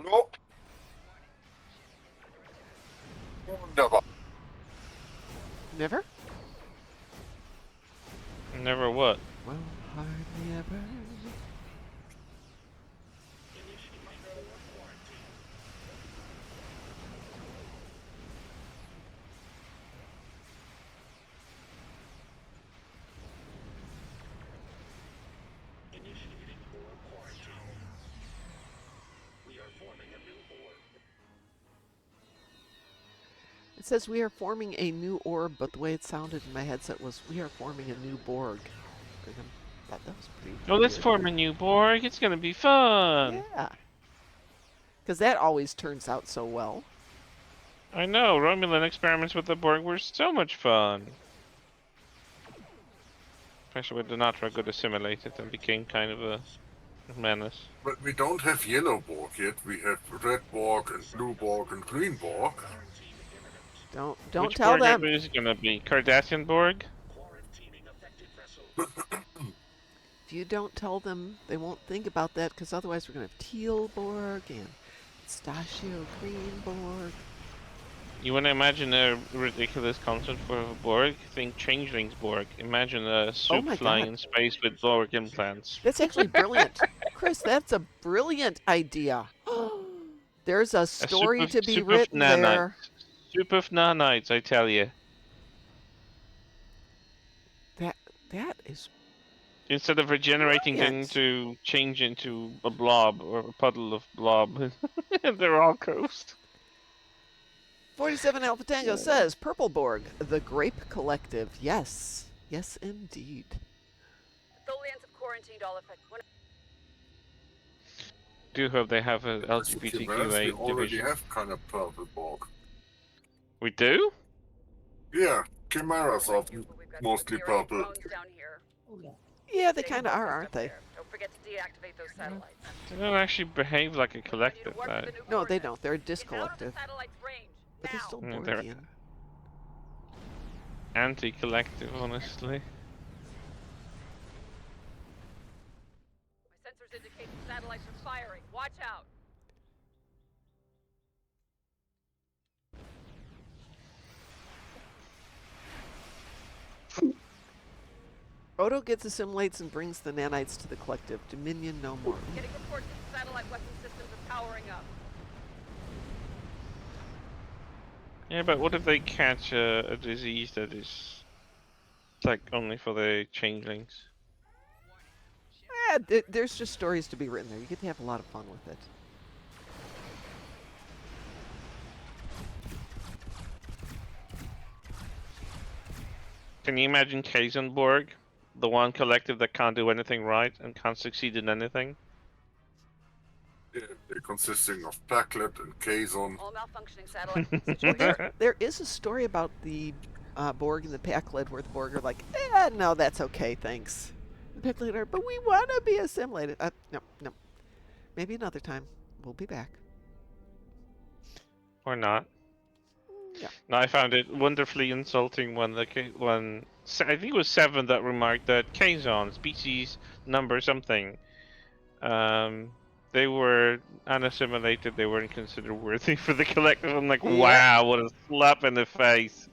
No. Never. Never? Never what? Well, hardly ever. Initiating orb quarantine. We are forming a new orb. It says we are forming a new orb, but the way it sounded in my headset was we are forming a new Borg. That was pretty Oh, let's weird. form a new Borg. It's gonna be fun. Yeah. Because that always turns out so well. I know. Romulan experiments with the Borg were so much fun. Especially when the Natra got assimilated and became kind of a menace. But we don't have yellow Borg yet. We have red Borg and blue Borg and green Borg. Don't Which tell Borg them. is it gonna be? Cardassian Borg? If you don't tell them, they won't think about that, because otherwise we're going to have teal Borg and pistachio green Borg. You want to imagine a ridiculous concept for a Borg? Think Changelings Borg. Imagine a soup my flying God. in space with Borg implants. That's actually brilliant. Chris, that's a brilliant idea. There's a story to be written there. Soup of nanites, I tell you. That is Instead of regenerating them brilliant. to change into a blob or a puddle of blob, they're all cursed. 47 Alpha Tango says, Purple Borg, the Grape Collective. Yes. Yes, indeed. Tholians have quarantined all affected. Do hope they have a As you can guess, we LGBTQA already division. have kind of purple Borg. We do? Yeah, chimeras are We've got mostly zero purple. drones down here. Yeah, they Stay kind of are, focused aren't up they? there. Don't forget to deactivate those satellites. They don't actually behave like a We need you to collective, work though. with the new No, they coordinates. don't. They're a Get out of the discollective. satellite's range. But they're Now. still Yeah, they're- Borgian. Anti-collective, honestly. My sensors indicate the satellites are firing. Watch out. Odo gets assimilates and brings the nanites to the collective. Dominion no more. Getting reports that the satellite weapon systems are powering up. Yeah, but what if they catch a disease that is like only for the changelings? There's just stories to be written there. You get to have a lot of fun with it. Can you imagine Kaisenborg, the one collective that can't do anything right and can't succeed in anything? Yeah, they're consisting of Packlet and Kazon. All malfunctioning satellite Well, situation. there is a story about the Borg and the Packlet where the Borg are like, no, that's okay, thanks. The Packlet are, but we want to be assimilated. No. Maybe another time. We'll be back. Or not? Yeah. No, I found it wonderfully insulting when I think it was 7 that remarked that Kazon, species number something, they were unassimilated, they weren't considered worthy for the collective. I'm like, Yep. wow, what a slap in the face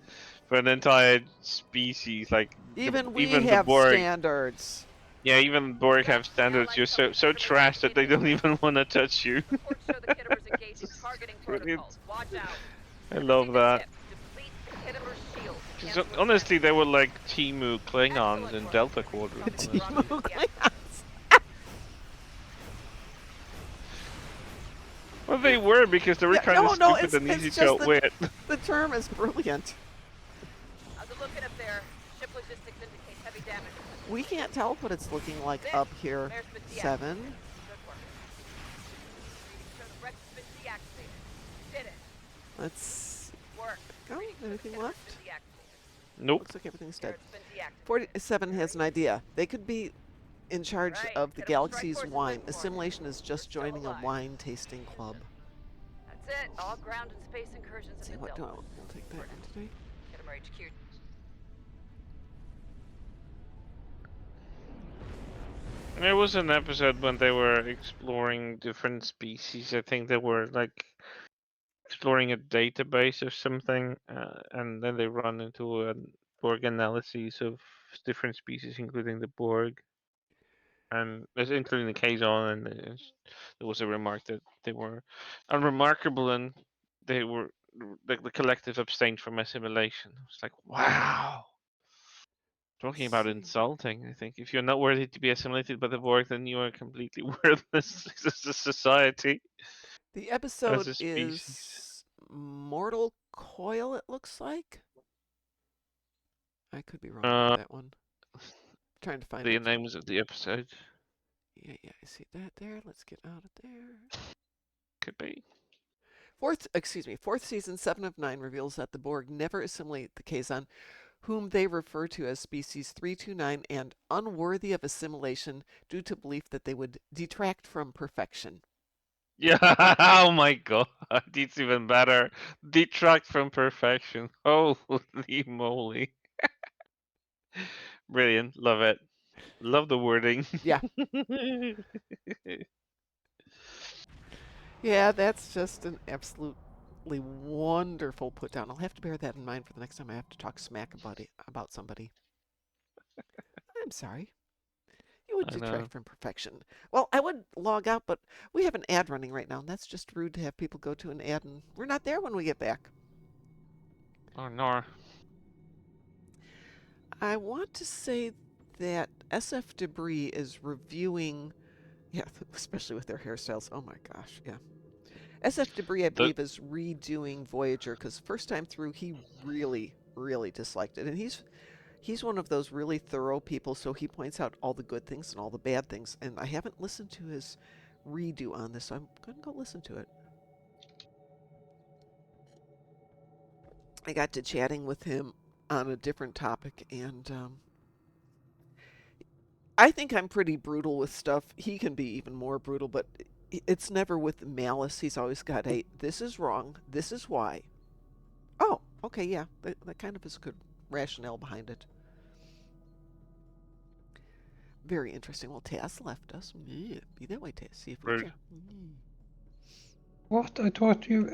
for an entire species. Like Even we even the have Borg, standards. yeah, even the Borg have standards. You're so trash that they don't even want to touch you. Reports show the Kittimer's engaging targeting protocols. Watch out. I love that. Deplete the Kittimer's shield. 'Cause honestly, they were like Timu Klingons in Delta Quadrant. Timu Klingons. Well, they were because they were Yeah, kind of no, stupid and it's easy to just outwit. The term is brilliant. How's it looking up there? Ship logistics indicates heavy damage. We can't tell what it's looking like This, up here. there's been deactivated. 7. Good work. Readings show the wreck has been deactivated. Did it. Let's Work. go. Readings show the Anything Kittimer's left? been deactivated. Nope. Looks like everything's Here dead. it's been deactivated. 47 has an idea. They could be in charge Right, of the Kittimer strike galaxy's force is wine. waiting for us. Assimilation is just We're still joining a alive. wine tasting club. That's it. All ground and space incursions Let's see have been what dealt no, with. we'll take that one today. Kittimer HQ. There was an episode when they were exploring different species. I think they were like exploring a database or something, and then they run into a Borg analysis of different species, including the Borg, and including the Kazon. And there was a remark that they were unremarkable and they were the collective abstained from assimilation. I was like, wow. Talking about insulting, I think. If you're not worthy to be assimilated by the Borg, then you are completely worthless as a society. The As episode a species. is Mortal Coil, it looks like. I could be wrong about that one. Trying to find The it. names of the episode. Yeah, I see that there. Let's get out of there. Could be. Fourth season, 7 of 9 reveals that the Borg never assimilate the Kazon, whom they refer to as species 329 and unworthy of assimilation due to belief that they would detract from perfection. Yeah, oh my god, it's even better. Detract from perfection. Holy moly. Brilliant, love it. Love the wording. Yeah. Yeah, that's just an absolutely wonderful put down. I'll have to bear that in mind for the next time I have to talk smack about somebody. I'm sorry. You would I know. detract from perfection. Well, I would log out, but we have an ad running right now, and that's just rude to have people go to an ad, and we're not there when we get back. Oh no. I want to say that SF Debris is reviewing, yeah, especially with their hairstyles. Oh my gosh, yeah. SF Debris, I The- believe, is redoing Voyager because first time through he really, really disliked it, and he's one of those really thorough people. So he points out all the good things and all the bad things. And I haven't listened to his redo on this, so I'm gonna go listen to it. I got to chatting with him on a different topic, and I think I'm pretty brutal with stuff. He can be even more brutal, but it's never with malice. He's always got a, this is wrong, this is why. Oh, okay, yeah, that kind of is a good rationale behind it. Very interesting. Well, Taz left us. Be that way, Taz. See if we Rude. can. What? I thought you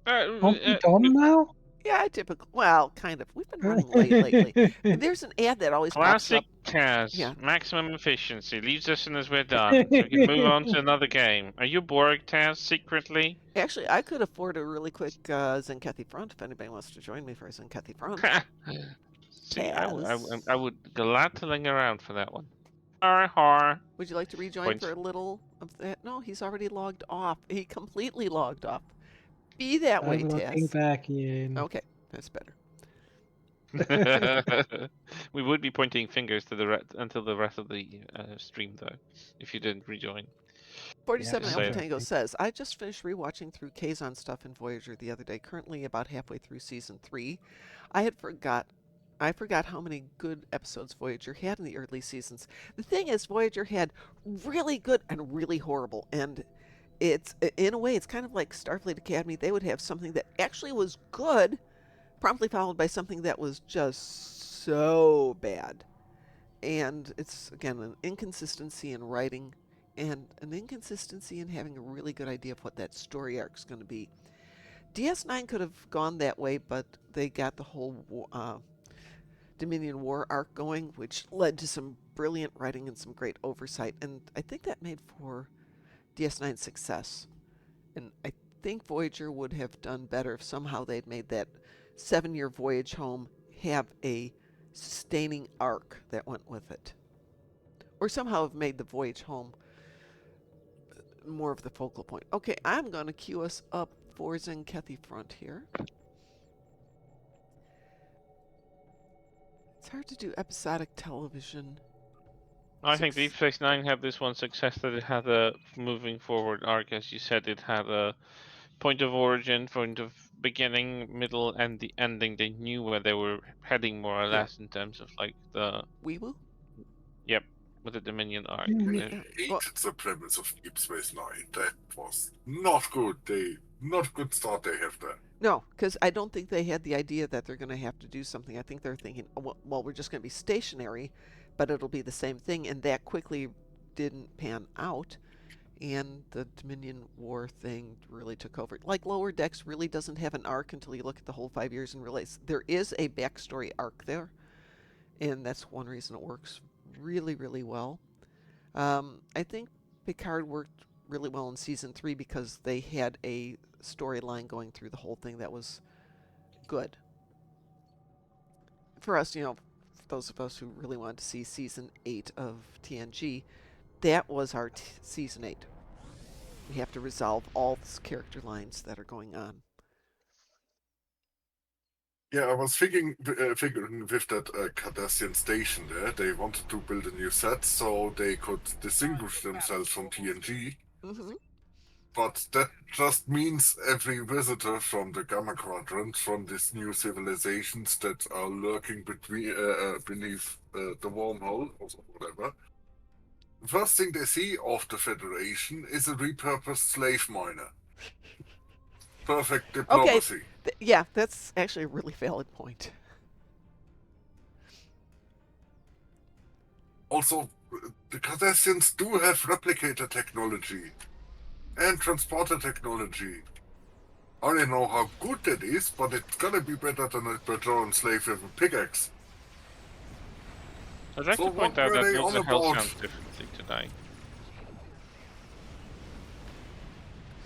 Uh, aren't we uh, done now? Yeah, typical. Well, kind of. We've been running late lately. There's an ad that always pops Classic up. Taz. Yeah. Maximum efficiency. Leaves us as soon as we're done. So we can move on to another game. Are you bored, Taz, secretly? Actually, I could afford a really quick Zenkethy Front if anybody wants to join me for a Zenkethy Front. See, Taz. I would glad to linger around for that one. Har. Would you like to rejoin Point. for a little of that? No, he's already logged off. He completely logged off. Be that way, I'm logging Taz. back in. Okay, that's better. We would be pointing fingers to until the rest of the stream, though, if you didn't rejoin. 47 Yeah, Alpha so- Tango says, I just finished rewatching through Kazon stuff in Voyager the other day, currently about halfway through season 3. I forgot how many good episodes Voyager had in the early seasons. The thing is, Voyager had really good and really horrible, and it's, in a way, it's kind of like Starfleet Academy. They would have something that actually was good, promptly followed by something that was just so bad. And it's, again, an inconsistency in writing and an inconsistency in having a really good idea of what that story arc is going to be. DS9 could have gone that way, but they got the whole Dominion War arc going, which led to some brilliant writing and some great oversight, and I think that made for DS9's success. And I think Voyager would have done better if somehow they'd made that 7-year voyage home have a sustaining arc that went with it. Or somehow have made the voyage home more of the focal point. Okay, I'm going to queue us up for Zenkethy Front here. It's hard to do episodic television. I think Deep Space Nine had this one success that it had a moving forward arc, as you said. It had a point of origin, point of beginning, middle, and the ending. They knew where they were heading more or Yeah. less in terms of like the Weewoo? Yep, with the Dominion arc. Yeah. Well, Hated the premise of Deep Space Nine. That was not good. Not good start they have there. no, because I don't think they had the idea that they're going to have to do something. I think they're thinking, oh, well, we're just going to be stationary, but it'll be the same thing, and that quickly didn't pan out, and the Dominion War thing really took over. Like Lower Decks really doesn't have an arc until you look at the whole 5 years and realize there is a backstory arc there, and that's one reason it works really, really well. I think Picard worked really well in season 3 because they had a storyline going through the whole thing that was good. For us, for those of us who really wanted to see season 8 of TNG, that was our season 8. We have to resolve all these character lines that are going on. Yeah, I was figuring with that Cardassian station there, they wanted to build a new set so they could distinguish themselves from TNG. Mm-hmm. But that just means every visitor from the Gamma Quadrant, from these new civilizations that are lurking beneath the wormhole or whatever, the first thing they see of the Federation is a repurposed slave miner. Perfect diplomacy. Yeah, that's actually a really valid point. Also, the Cardassians do have replicator technology and transporter technology. I don't know how good that is, but it's gonna be better than a Bajoran slave with a pickaxe. I'd like So to point what out were that they on also hell about? sounds differently today.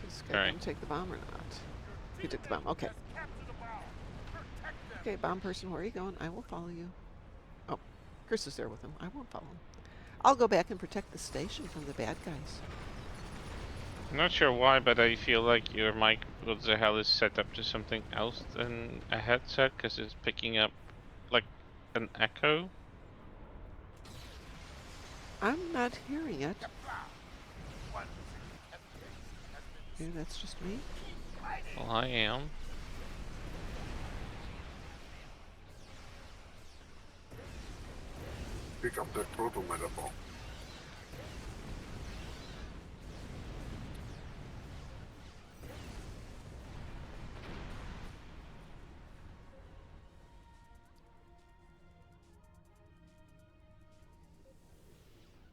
Is this guy going to take the bomb or not? He took the bomb. Okay. Okay, bomb person, where are you going? I will follow you. Oh, Kris is there with him. I won't follow him. I'll go back and protect the station from the bad guys. I'm not sure why, but I feel like your mic, what the hell, is set up to something else than a headset, because it's picking up like an echo. I'm not hearing it. Maybe that's just me. Well, I am. Pick up that proto-meta bomb.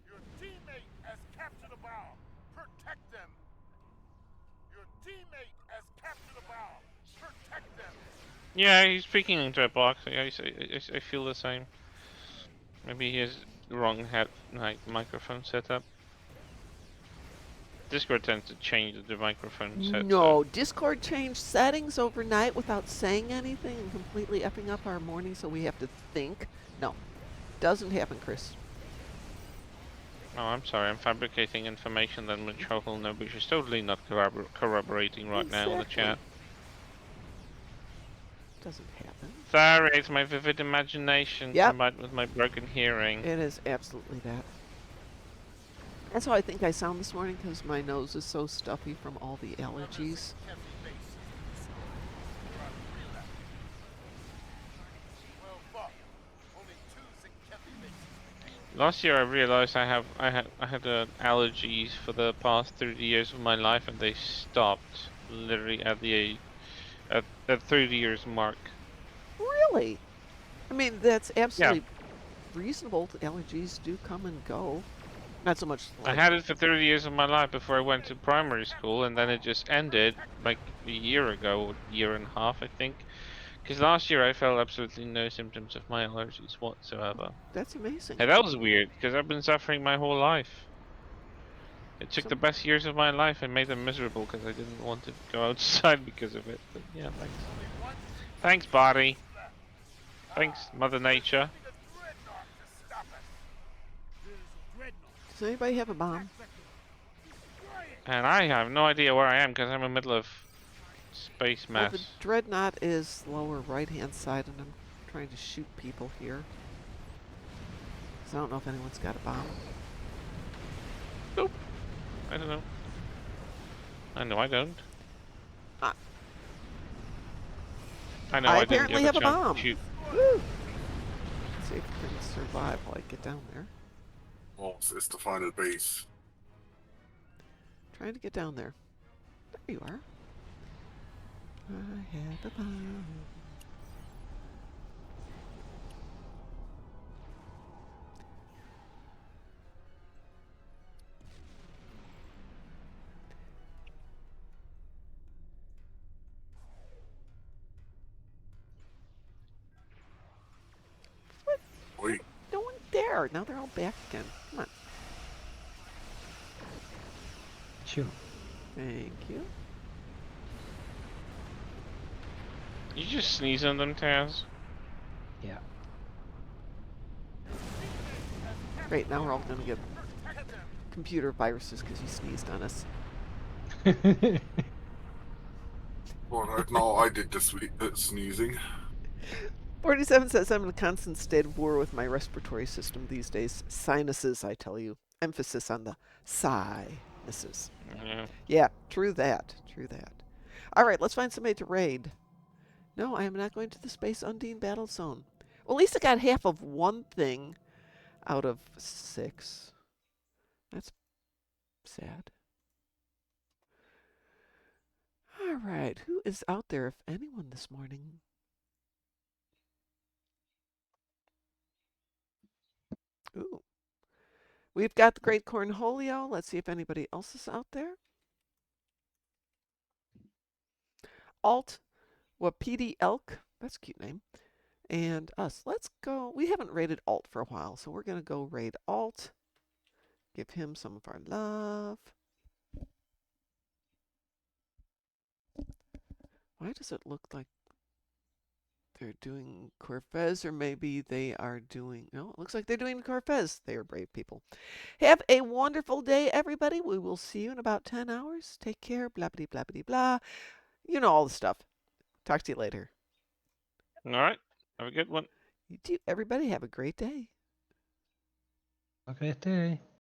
Your teammate has captured a bomb. Protect them. Your teammate has captured a bomb. Protect them. Yeah, he's speaking into a box. I feel the same. Maybe he has the wrong microphone setup. Discord tends to change the microphone set. No, Discord changed settings overnight without saying anything and completely effing up our morning, so we have to think. No, doesn't happen, Kris. Oh, I'm sorry. I'm fabricating information that Mitchell will know, which is totally not corroborating right now in the chat. Doesn't happen. Sorry, it's my vivid imagination Yep. combined with my broken hearing. It is absolutely that. That's how I think I sound this morning, because my nose is so stuffy from all the allergies. Last year I realized I had allergies for the past 30 years of my life, and they stopped literally at the at 30 years mark. Really? I mean, that's absolutely reasonable. Allergies do come and go. Not so much. I had it for 30 years of my life before I went to primary school, and then it just ended like a year ago, year and a half, I think. Because last year I felt absolutely no symptoms of my allergies whatsoever. That's amazing. Hey, that was weird, because I've been suffering my whole life. It took the best years of my life and made them miserable because I didn't want to go outside because of it. But yeah, thanks. Thanks, body. Thanks, Mother Nature. Does anybody have a bomb? And I have no idea where I am because I'm in the middle of space mess. Well, the dreadnought is lower right-hand side, and I'm trying to shoot people here. So I don't know if anyone's got a bomb. Nope. I don't know. I know I don't. I know I apparently have a bomb. Shoot. Woo! Let's see if we can survive while I get down there. Mars is the final base. Trying to get down there. There you are. I have a bomb. Wait. No one there. Now they're all back again. Come on. Sure. Thank you. You just sneeze on them, Taz? Yeah. Great, now we're all going to get computer viruses because you sneezed on us. Well, right now I did the sneezing. 47 says, I'm in a constant state of war with my respiratory system these days. Sinuses, I tell you. Emphasis on the sinuses. Yeah, true that. True that. All right, let's find somebody to raid. No, I am not going to the Space Undine Battle Zone. Well, at least I got half of one thing out of 6. That's sad. All right, who is out there, if anyone, this morning? Ooh. We've got the Great Cornholio. Let's see if anybody else is out there. Alt Wapiti Elk. That's a cute name. And us. Let's go. We haven't raided Alt for a while, so we're going to go raid Alt. Give him some of our love. Why does it look like They're doing Corfez, or maybe they are doing... No, it looks like they're doing Corfez. They are brave people. Have a wonderful day, everybody. We will see you in about 10 hours. Take care. Blah, blah, blah, blah, blah. You know all the stuff. Talk to you later. All right. Have a good one. You too. Everybody have a great day. Have a great day.